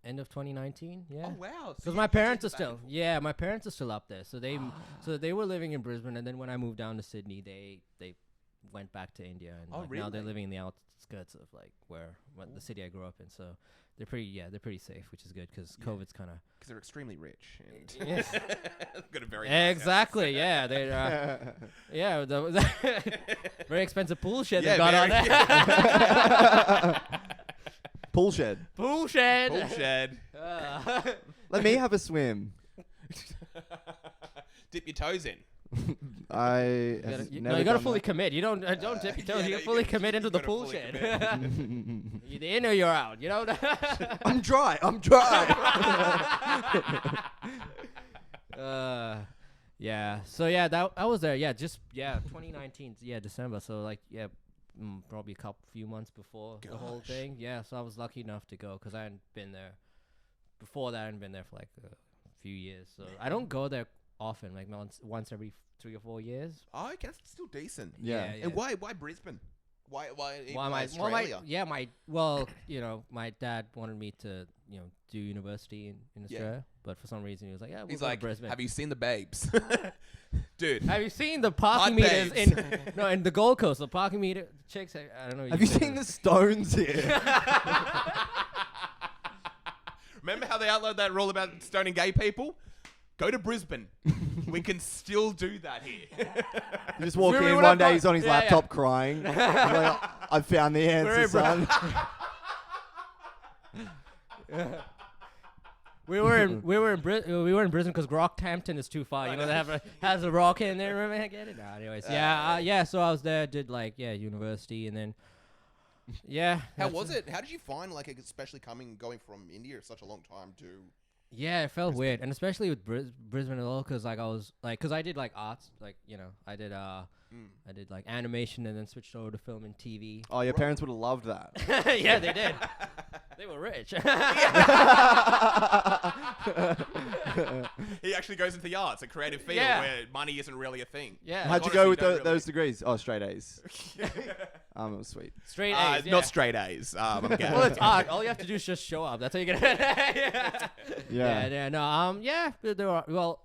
End of 2019, yeah. Oh wow! Because my parents are still, my parents are still up there. So they were living in Brisbane, and then when I moved down to Sydney, they went back to India, and now they're really? living in the outskirts of like the city I grew up in. So they're pretty safe, which is good because COVID's kind of Because they're extremely rich and Yeah. got a very nice exactly, yeah. They're the very expensive pool shed Yeah, they got on very- there. Pool shed. Pool shed. Bull shed. Let me have a swim. Dip your toes in. I You have gotta, never you gotta done fully that. commit. You don't dip your toes. yeah, you you gotta fully gotta- commit into you the gotta pool fully shed. commit. You're in or you're out. You know. I'm dry. Yeah. So yeah, that I was there. Yeah, 2019. Yeah, December. So like probably few months before the whole Gosh. thing. Yeah. So I was lucky enough to go because I hadn't been there before that. I hadn't been there for like a few years. So I don't go there often. Like once every 3 or 4 years. Oh, okay, that's still decent. Yeah. And why Brisbane? Why even Australia? Australia? My dad wanted me to, do university in Australia, but for some reason he was like, yeah, we'll He's go to like, Brisbane. have you seen the babes? Dude. Have you seen the parking Hot meters babes. in the Gold Coast? The parking meter chicks. I don't know. Have you seen the Stones here? Remember how they outlawed that rule about stoning gay people? Go to Brisbane. We can still do that here. You just walk We in were one up day, on- he's on his yeah, laptop crying. He's like, I found the answer, son. We were in Brisbane because Rockhampton is too far. They has a rock in there. Remember, I get it. Anyways, So I was there, did university, and then How was it? How did you find, especially going from India for such a long time to... Yeah, it felt weird, and especially with Brisbane at all, because because I did arts, I did animation, and then switched over to film and TV. Oh, your parents would have loved that. Yeah, they did. They were rich. He actually goes into the arts, a creative field Yeah. where money isn't really a thing. Yeah. How'd you Honestly, go with don't really- those degrees? Oh, straight A's. It was sweet. Straight A's. Not straight A's. I'm gay. Well, it's art. All you have to do is just show up. That's how you get it. Yeah. No. There are. Well,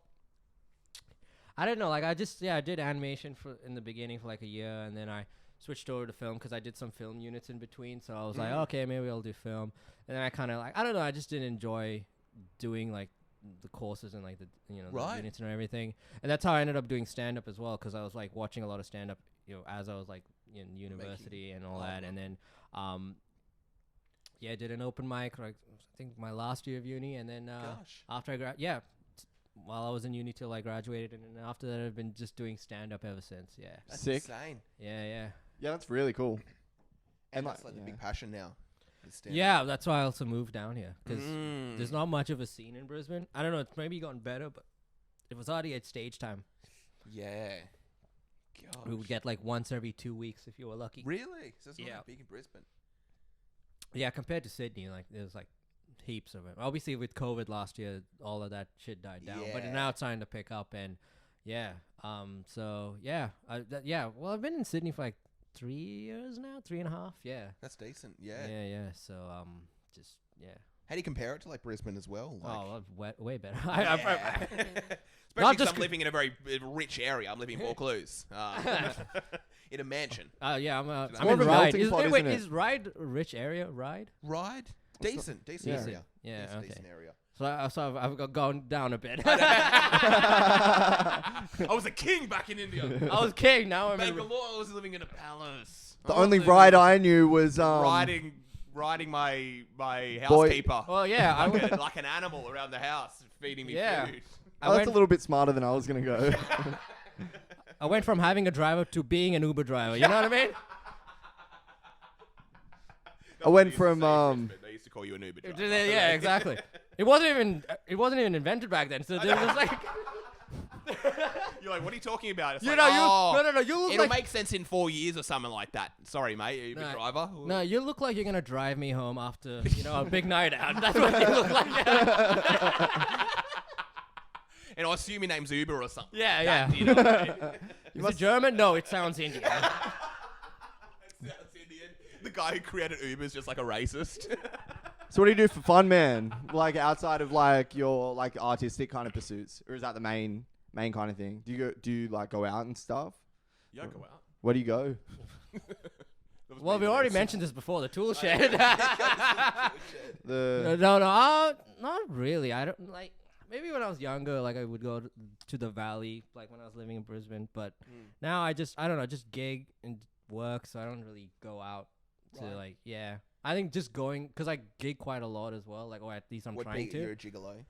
I don't know. I did animation in the beginning for a year, and then I switched over to film because I did some film units in between. So I was like, okay, maybe I'll do film. And then I kind of I don't know. I just didn't enjoy doing the courses and the Right. the units and everything. And that's how I ended up doing stand up as well, because I was watching a lot of stand up, as I was in university and all that. And then yeah, did an open mic, like, I think my last year of uni, and then Gosh. after while I was in uni till I graduated, and then after that I've been just doing stand up ever since. Yeah, That's Sick. insane. yeah. Yeah, that's really cool. And like, that's like the yeah. big passion now. is stand-up. Yeah, that's why I also moved down here because Mm. there's not much of a scene in Brisbane. I don't know, it's maybe gotten better, but it was already at stage time. Yeah. Gosh. We would get like once every 2 weeks if you were lucky. Really? So it's not Yeah. that big in Brisbane. Yeah, compared to Sydney, like there's like heaps of it. Obviously, with COVID last year, all of that shit died down, but Yeah. now it's starting to pick up. And yeah, so yeah, well, I've been in Sydney for like 3 years now, 3.5. Yeah, That's decent. Yeah. yeah. So just yeah. How do you compare it to like Brisbane as well? Like, Oh, way better. yeah. Not Especially just because I'm living in a very rich area. I'm living in Vaucluse, in a mansion. Yeah, I'm It's I'm more in of a Ryde. melting Is, pot, wait, isn't it? is Ryde a rich area? Ryde? Ride, decent Yeah. area. Yeah, Decent, okay. decent area. So I've gone down a bit. I was a king back in India. I was king. Now I'm in. Bangalore, I was living in a palace. The only ride I knew was riding my Boy- housekeeper. Well, yeah, I went. like an animal around the house, feeding me Yeah. food. I Oh, that's went, a little bit smarter than I was gonna go. I went from having a driver to being an Uber driver. You know what I mean? That's I what went they used to from, say in Brisbane. They used to call you an Uber driver. Yeah, exactly. It wasn't even invented back then. So there was like, You're like, what are you talking about? It's you like, know, oh, no, you look it'll like make sense in 4 years or something like that. Sorry, mate, Uber No. driver. no, you look like you're gonna drive me home after a big night out. That's what you look like. And I assume your name's Uber or something. Yeah, That, yeah. you know what I mean? Is it German? No, it sounds Indian. It sounds Indian. The guy who created Uber is just like a racist. So what do you do for fun, man? Like outside of like your like artistic kind of pursuits, or is that the main kind of thing? Do you like go out and stuff? Yeah, go out. Where do you go? Well, we already mentioned this before. The tool shed. The No, not really. I don't like. Maybe when I was younger, like I would go to the valley, like when I was living in Brisbane. But now I don't know, just gig and work, so I don't really go out to Right. like, yeah. I think just going, because I gig quite a lot as well, like, or at least I'm trying You're to. a gigolo.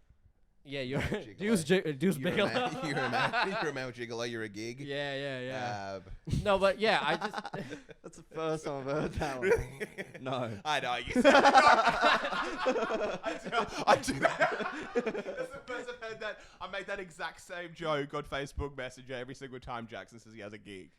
Yeah, you're Gigolo. Deuce You're a Bigelow. you're a male gigolo. You're a gig. Yeah. No, but yeah, I just. that's the first time I've heard that one. No. I know. You said I do that. That's the first I've heard that. I make that exact same joke on Facebook Messenger every single time Jackson says he has a gig.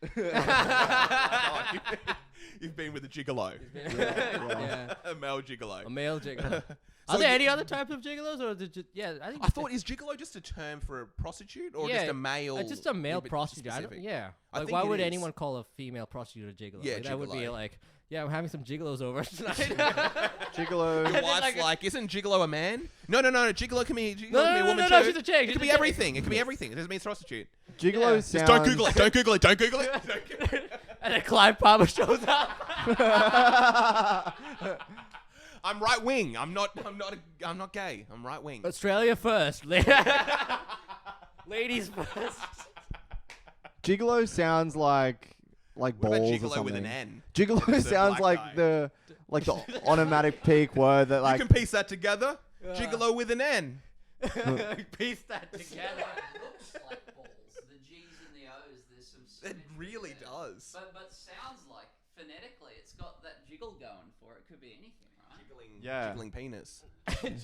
You've been with a gigolo. Yeah. A male gigolo. A male gigolo. So Are there you- any other types of gigolos, or is it just, yeah? I think. I thought, is gigolo just a term for a prostitute or just a male? Just a male bit prostitute. I don't, specific? yeah. I Like, think why it would is. anyone call a female prostitute a gigolo? Yeah, Like, that would be gigolo. like, yeah, I'm having some gigolos over tonight. Gigolo. Your wife's like, isn't gigolo a man? No. Gigolo can be, No, a woman no, too. she's a chick, It she's could a be chick. everything. It could be everything. It doesn't mean it's prostitute. Gigolo Yeah. sounds. Just don't Google it. Don't Google it. Don't Google it. And then Clive Palmer shows up. I'm right wing. I'm not gay. I'm right wing. Australia first. Ladies first. Gigolo sounds like What balls about or gigolo something. with an N? Gigolo It's a sounds black like guy. the onomatopoeic peak word that like You can piece that together. Gigolo with an N. Piece that together. It looks like balls. The G's and the O's, there's some It symmetry really there. does. But sounds like, phonetically, it's got that jiggle going for it. Could be anything, right? Yeah. Jiggling penis. Gigolo.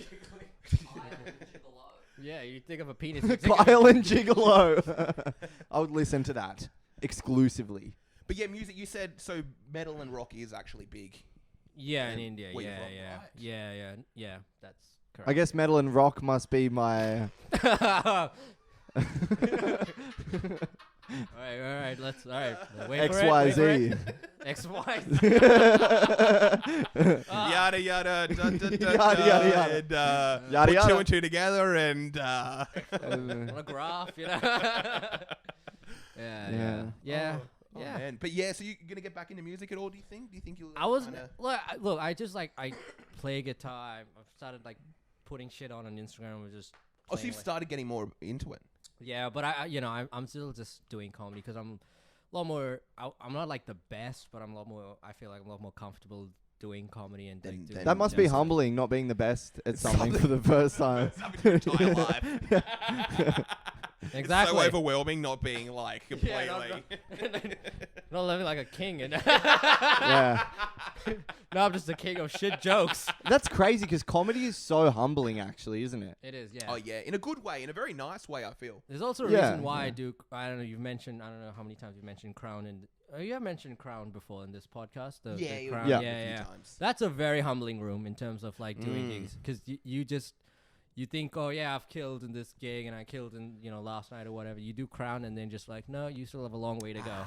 Yeah, you think of a penis. you think of- Kyle and Gigolo. I would listen to that exclusively. But yeah, music. You said so. Metal and rock is actually big. Yeah, in And India. where you're Yeah, from, yeah, right. yeah. That's correct. I guess metal and rock must be my. All right. Let's. All right. Wait for it, wait for it. XYZ. XY. Yada yada da, da, da, Yada, da, yada, yada. and, Yada, put yada. two and two together and On a graph, yeah. Yeah. Yeah. Oh, Yeah. man. But yeah, so you're gonna get back into music at all? Do you think? You'll? I was kinda- look. I just like I play guitar. I've started like putting shit on Instagram. And just Oh, so playing, you've like- started getting more into it. Yeah, but I'm still just doing comedy because I'm a lot more. I'm not like the best, but I'm a lot more. I feel like I'm a lot more comfortable doing comedy and like, Then- doing then That must be just, like- humbling, not being the best at something for the first time. Something your entire life. Exactly. It's so overwhelming not being like completely. Not living like a king. And Yeah. no, I'm just the king of shit jokes. That's crazy because comedy is so humbling, actually, isn't it? It is, yeah. Oh yeah, in a good way, in a very nice way. I feel. There's also a Yeah, reason why I yeah. do. I don't know. You've mentioned. I don't know how many times you've mentioned Crown, and you have mentioned Crown before in this podcast. The Crown. Yeah. Yeah. Times. That's a very humbling room in terms of like doing Mm. gigs because you just you think, oh yeah, I've killed in this gig and I killed in last night or whatever. You do Crown and then just like, no, you still have a long way to go,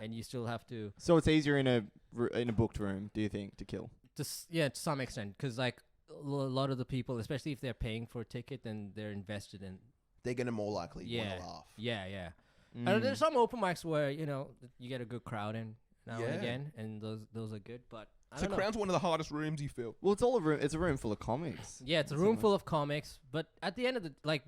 and you still have to So it's easier in a booked room, do you think, to kill? just to some extent because like a lot of the people, especially if they're paying for a ticket, then they're invested in. They're gonna more likely want Yeah. to laugh. Yeah. Mm. And there's some open mics where you get a good crowd in now Yeah. and again, and those are good. But I So don't know. Crown's one of the hardest rooms you feel. Well, it's all a room. It's a room full of comics. Yeah, it's a room full of comics. But at the end of the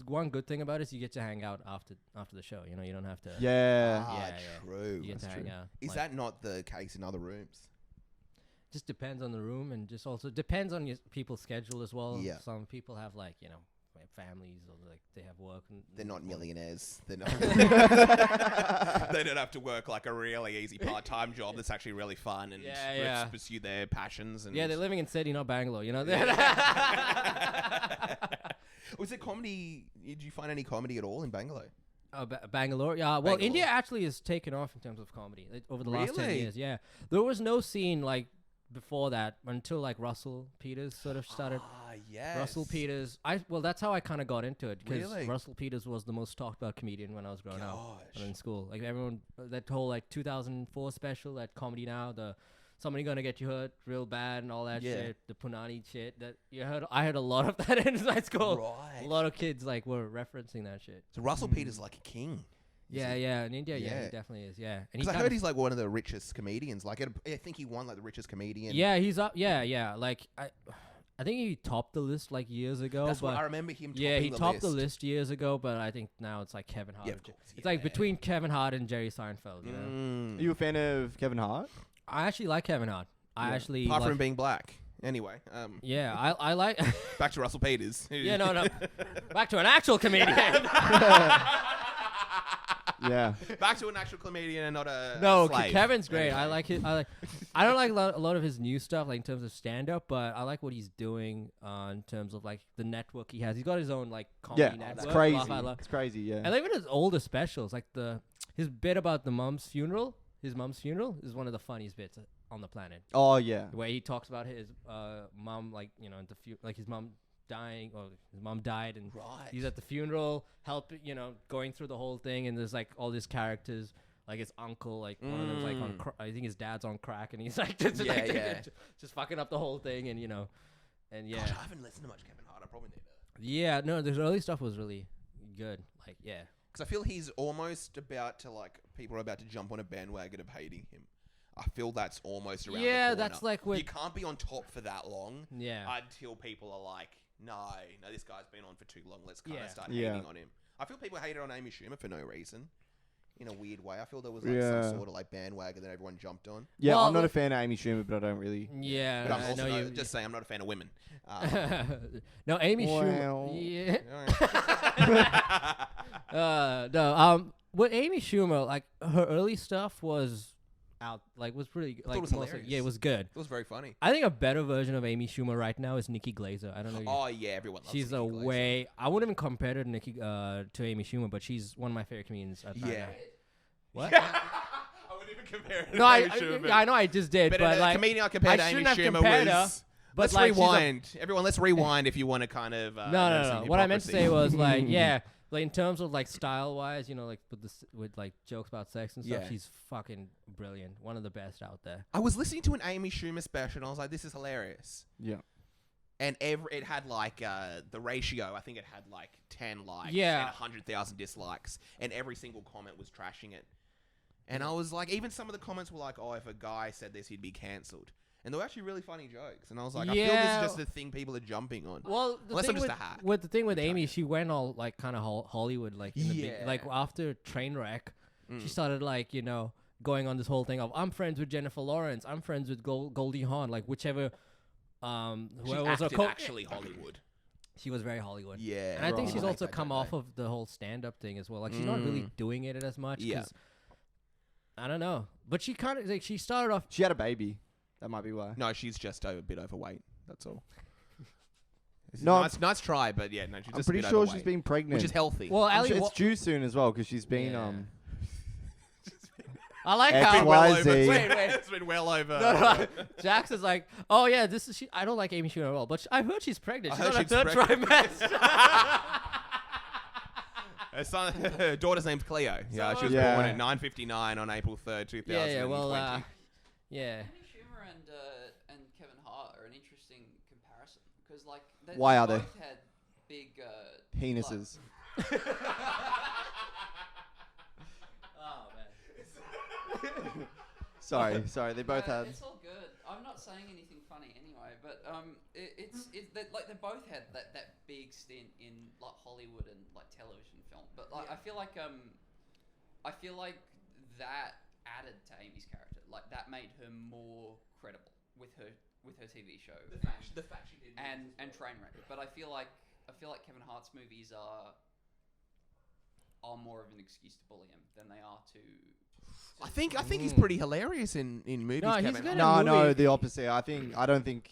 one good thing about it is you get to hang out after the show. You don't have to. Yeah. Ah, Yeah. true. You get to that's hang true. out. Is Like, that not the case in other rooms? just depends on the room and just also depends on your people's schedule as well. Yeah. Some people have like families or like they have work. And They're not millionaires. They're not. They don't have to work like a really easy part-time job that's actually really fun and Yeah. pursue their passions. And Yeah, they're living in Sydney, not Bangalore. Was it comedy? Did you find any comedy at all in Bangalore? Bangalore, yeah. Well, Bangalore. India actually has taken off in terms of comedy over the last 10 Really? years. Yeah, there was no scene like before that until like Russell Peters sort of started. Ah, yes. Russell Peters, that's how I kind of got into it because Really? Russell Peters was the most talked about comedian when I was growing up Gosh. in school. Like everyone, that whole like 2004 special, that Comedy Now, the Somebody Gonna Get You Hurt real bad and all that Yeah. shit, the Punani shit that you heard. I heard a lot of that in high school. Right. A lot of kids like were referencing that shit. So Russell Peters like a king. Yeah, in India, yeah, Yeah. he definitely is. Yeah, and Because I kind heard of- he's like one of the richest comedians. Like, I think he won like the richest comedian. yeah, he's up. Yeah. Like I think he topped the list like years ago. That's but what I remember him. yeah, he topping topped the list years ago. But I think now it's like Kevin Hart. Yeah, or of Je- course, It's like yeah. between Kevin Hart and Jerry Seinfeld. You know, Mm. Are you a fan of Kevin Hart? I actually like Kevin Hart. I Yeah. actually Apart like, from being black. Anyway, yeah, I like. back to Russell Peters. yeah, no. Back to an actual comedian. Yeah. Back to an actual comedian and not a No, slave. Kevin's great. Anyway. I like his. I don't like a lot of his new stuff, like in terms of stand up, but I like what he's doing in terms of like the network he has. He's got his own like comedy Yeah. network. It's crazy. Laugh Out Loud. It's crazy. Yeah. And even his older specials, like his bit about his mom's funeral is one of the funniest bits on the planet. Oh yeah. The way he talks about his mom, like like his mom dying, or his mom died, and Right. he's at the funeral, going through the whole thing, and there's like all these characters, like his uncle, like one of them's like on, I think his dad's on crack, and he's like, just fucking up the whole thing, and yeah. Gosh, I haven't listened to much Kevin Hart. I probably need to. Yeah, no, his early stuff was really good. Like, yeah. Because I feel he's almost about to people are about to jump on a bandwagon of hating him. I feel that's almost around the Yeah, corner. that's like with You can't be on top for that long yeah. until people are like, no, this guy's been on for too long. Let's kind of Yeah. start Yeah. hating on him. I feel people hated on Amy Schumer for no reason. In a weird way. I feel there was Yeah. some sort of bandwagon that everyone jumped on. Yeah. Well, I'm not a fan of Amy Schumer, but I don't really. Yeah, But I'm I also know you. just saying I'm not a fan of women. No, Amy Well. Schumer. Yeah. No. With Amy Schumer, like her early stuff was was pretty. thought it was hilarious. Yeah, it was good. It was very funny. I think a better version of Amy Schumer right now is Nikki Glaser. I don't know. Oh yeah, everyone loves She's Nikki a Glaser. way. I wouldn't even compare her to to Amy Schumer, but she's one of my favorite comedians. Right Yeah. now. What? I wouldn't even compare it to No, Amy Schumer. I know I just did, But, but a like comedian I compared to I Amy shouldn't have Schumer compared was... her, but let's like, she's a- rewind. Everyone, let's rewind if you want to kind of... No. What I meant to say was like, yeah, like in terms of like style wise, like with like jokes about sex and stuff, Yeah. she's fucking brilliant. One of the best out there. I was listening to an Amy Schumer special and I was like, this is hilarious. Yeah. And it had the ratio, I think it had 10 likes Yeah. and 100,000 dislikes. And every single comment was trashing it. And I was like, even some of the comments were like, oh, if a guy said this, he'd be cancelled. And they were actually really funny jokes. And I was like, I feel this Yeah. is just the thing people are jumping on. Well, Unless I'm just a hack. with the thing with Amy, she went all like kind of Hollywood, like in the Yeah. like after Trainwreck, she started going on this whole thing of I'm friends with Jennifer Lawrence, I'm friends with Goldie Hawn, like whichever. She Whoever was acted her actually Hollywood. She was very Hollywood. Yeah. And I think Right. she's also Don't come they? off of the whole stand-up thing as well. Like she's not really doing it as much. Yeah. 'Cause I don't know, but she kind of like she started off. She had a baby. That might be why. No, she's just a bit overweight. That's all. No, nice try, but yeah, no, she's I'm just pretty a bit sure overweight, she's been pregnant. which is healthy. Well, I'm Ali, sure it's due soon as well because she's been Yeah. um. I like X, how. Y, over. Z. Wait. It's been well over. No. Jax is like, oh yeah, this is. I don't like Amy Schumer at all, but I heard she's pregnant. I She's heard on her she's third pregnant. trimester. Her daughter's name's Cleo. Yeah, she was Yeah. born at 9:59 on April 3rd, 2020. yeah. Well, yeah. Amy Schumer and Kevin Hart are an interesting comparison because like Why are they? both had big Penises. Oh man. Sorry. They both had. It's all good. I'm not saying anything funny anyway, but it's like they both had that big stint in like Hollywood and like television film. But like I feel like that added to Amy's character. Like that made her more credible with her TV show. The fact she did. and Trainwreck. But I feel like Kevin Hart's movies are more of an excuse to bully him than they are to. I think he's pretty hilarious in movies. No, he's Kevin. good. No, movie. the opposite. I don't think.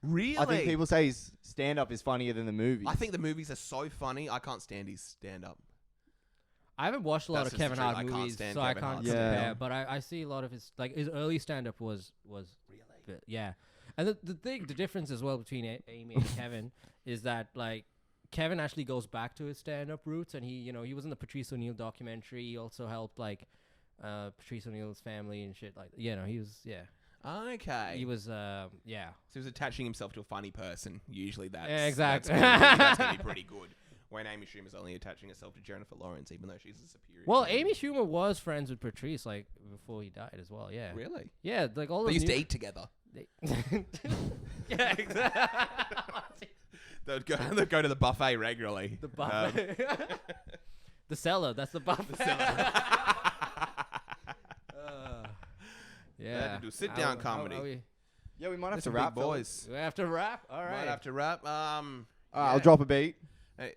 Really? I think people say his stand-up is funnier than the movies. I think the movies are so funny. I can't stand his stand-up. I haven't watched a lot That's of just Kevin the truth. Hart I can't movies, stand so I Kevin can't Hart compare. stand-up. But I see a lot of his his early stand-up was Really? yeah. And the difference as well between Amy and Kevin is that like Kevin actually goes back to his stand-up roots, and he was in the Patrice O'Neill documentary. He also helped like Patrice O'Neill's family and shit. Like he was Okay. he was So he was attaching himself to a funny person. Usually that's Yeah, exactly. That's gonna be pretty good. When Amy Schumer's only attaching herself to Jennifer Lawrence, even though she's a superior. well, human. Amy Schumer was friends with Patrice like before he died as well. Yeah, Really? yeah, like all They those used to eat together. yeah, exactly. They'd go to the buffet regularly. The buffet. The cellar. That's the buffet. They had to do sit-down comedy. Yeah, we might have That's to some wrap, big boys. We have to wrap. All right. Might have to wrap. I'll drop a beat. Hey.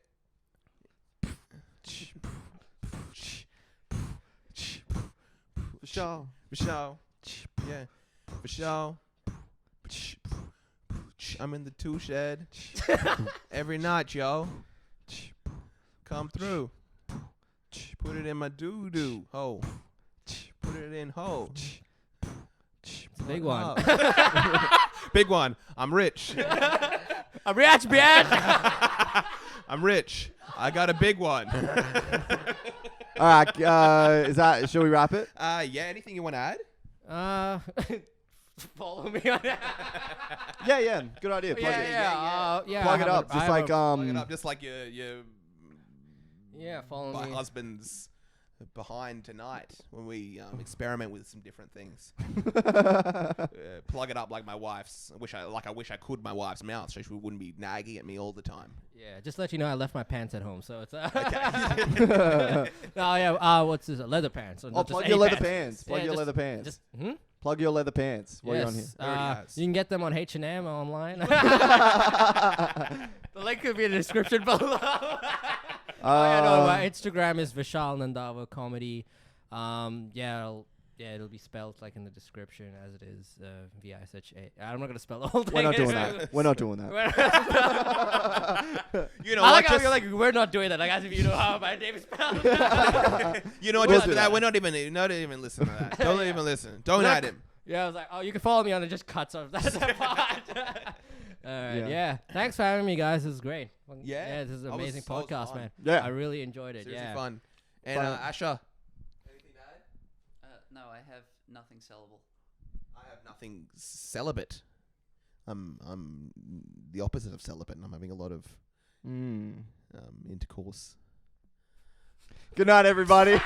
Vishaal. Vishaal. Yeah. Vishaal. I'm in the tool shed every night, yo. Come through. Put it in my doo-doo hole. Put it in hole. Big one. Big one. I'm rich. I'm rich, bitch. I'm rich. I got a big one. All right. Shall we wrap it? Yeah. Anything you want to add? Follow me on that. Yeah. Good idea. Plug it. Yeah. Plug I it have up. a- I Just have like a- Plug it up, just like your Yeah, follow my me. husband's behind tonight when we experiment with some different things. Plug it up like my wife's. I wish I could my wife's mouth, so she wouldn't be nagging at me all the time. Yeah, just to let you know, I left my pants at home, so it's Okay. no, yeah. What's this? Leather pants. So Oh, not just plug any your leather pants. pants. Plug Yeah, your just- leather pants. Just Plug your leather pants while you're on here. yes. Already has. You can get them on H&M online. The link could be in the description below. My Instagram is Vishaal Nandavar Comedy. It'll be spelled like in the description as it is VISHA. I'm not gonna spell the whole thing. We're not doing that. We're not doing that. You know, I like like how just, you're like, we're not doing that. Like as if you know how my name is spelled. you know, We'll just do that. that. We're not even listen to that. Don't even listen. Don't Look. add him. Yeah, I was like, oh, you can follow me on it. Just cuts off that part. All right, yeah. Thanks for having me, guys. This is great. Yeah. This is an That was- amazing that was podcast, fun. man. Yeah. I really enjoyed it. Seriously yeah. fun. And Fun. Asher, anything to add? No, I have nothing sellable. I have nothing celibate. I'm the opposite of celibate, and I'm having a lot of intercourse. Good night, everybody.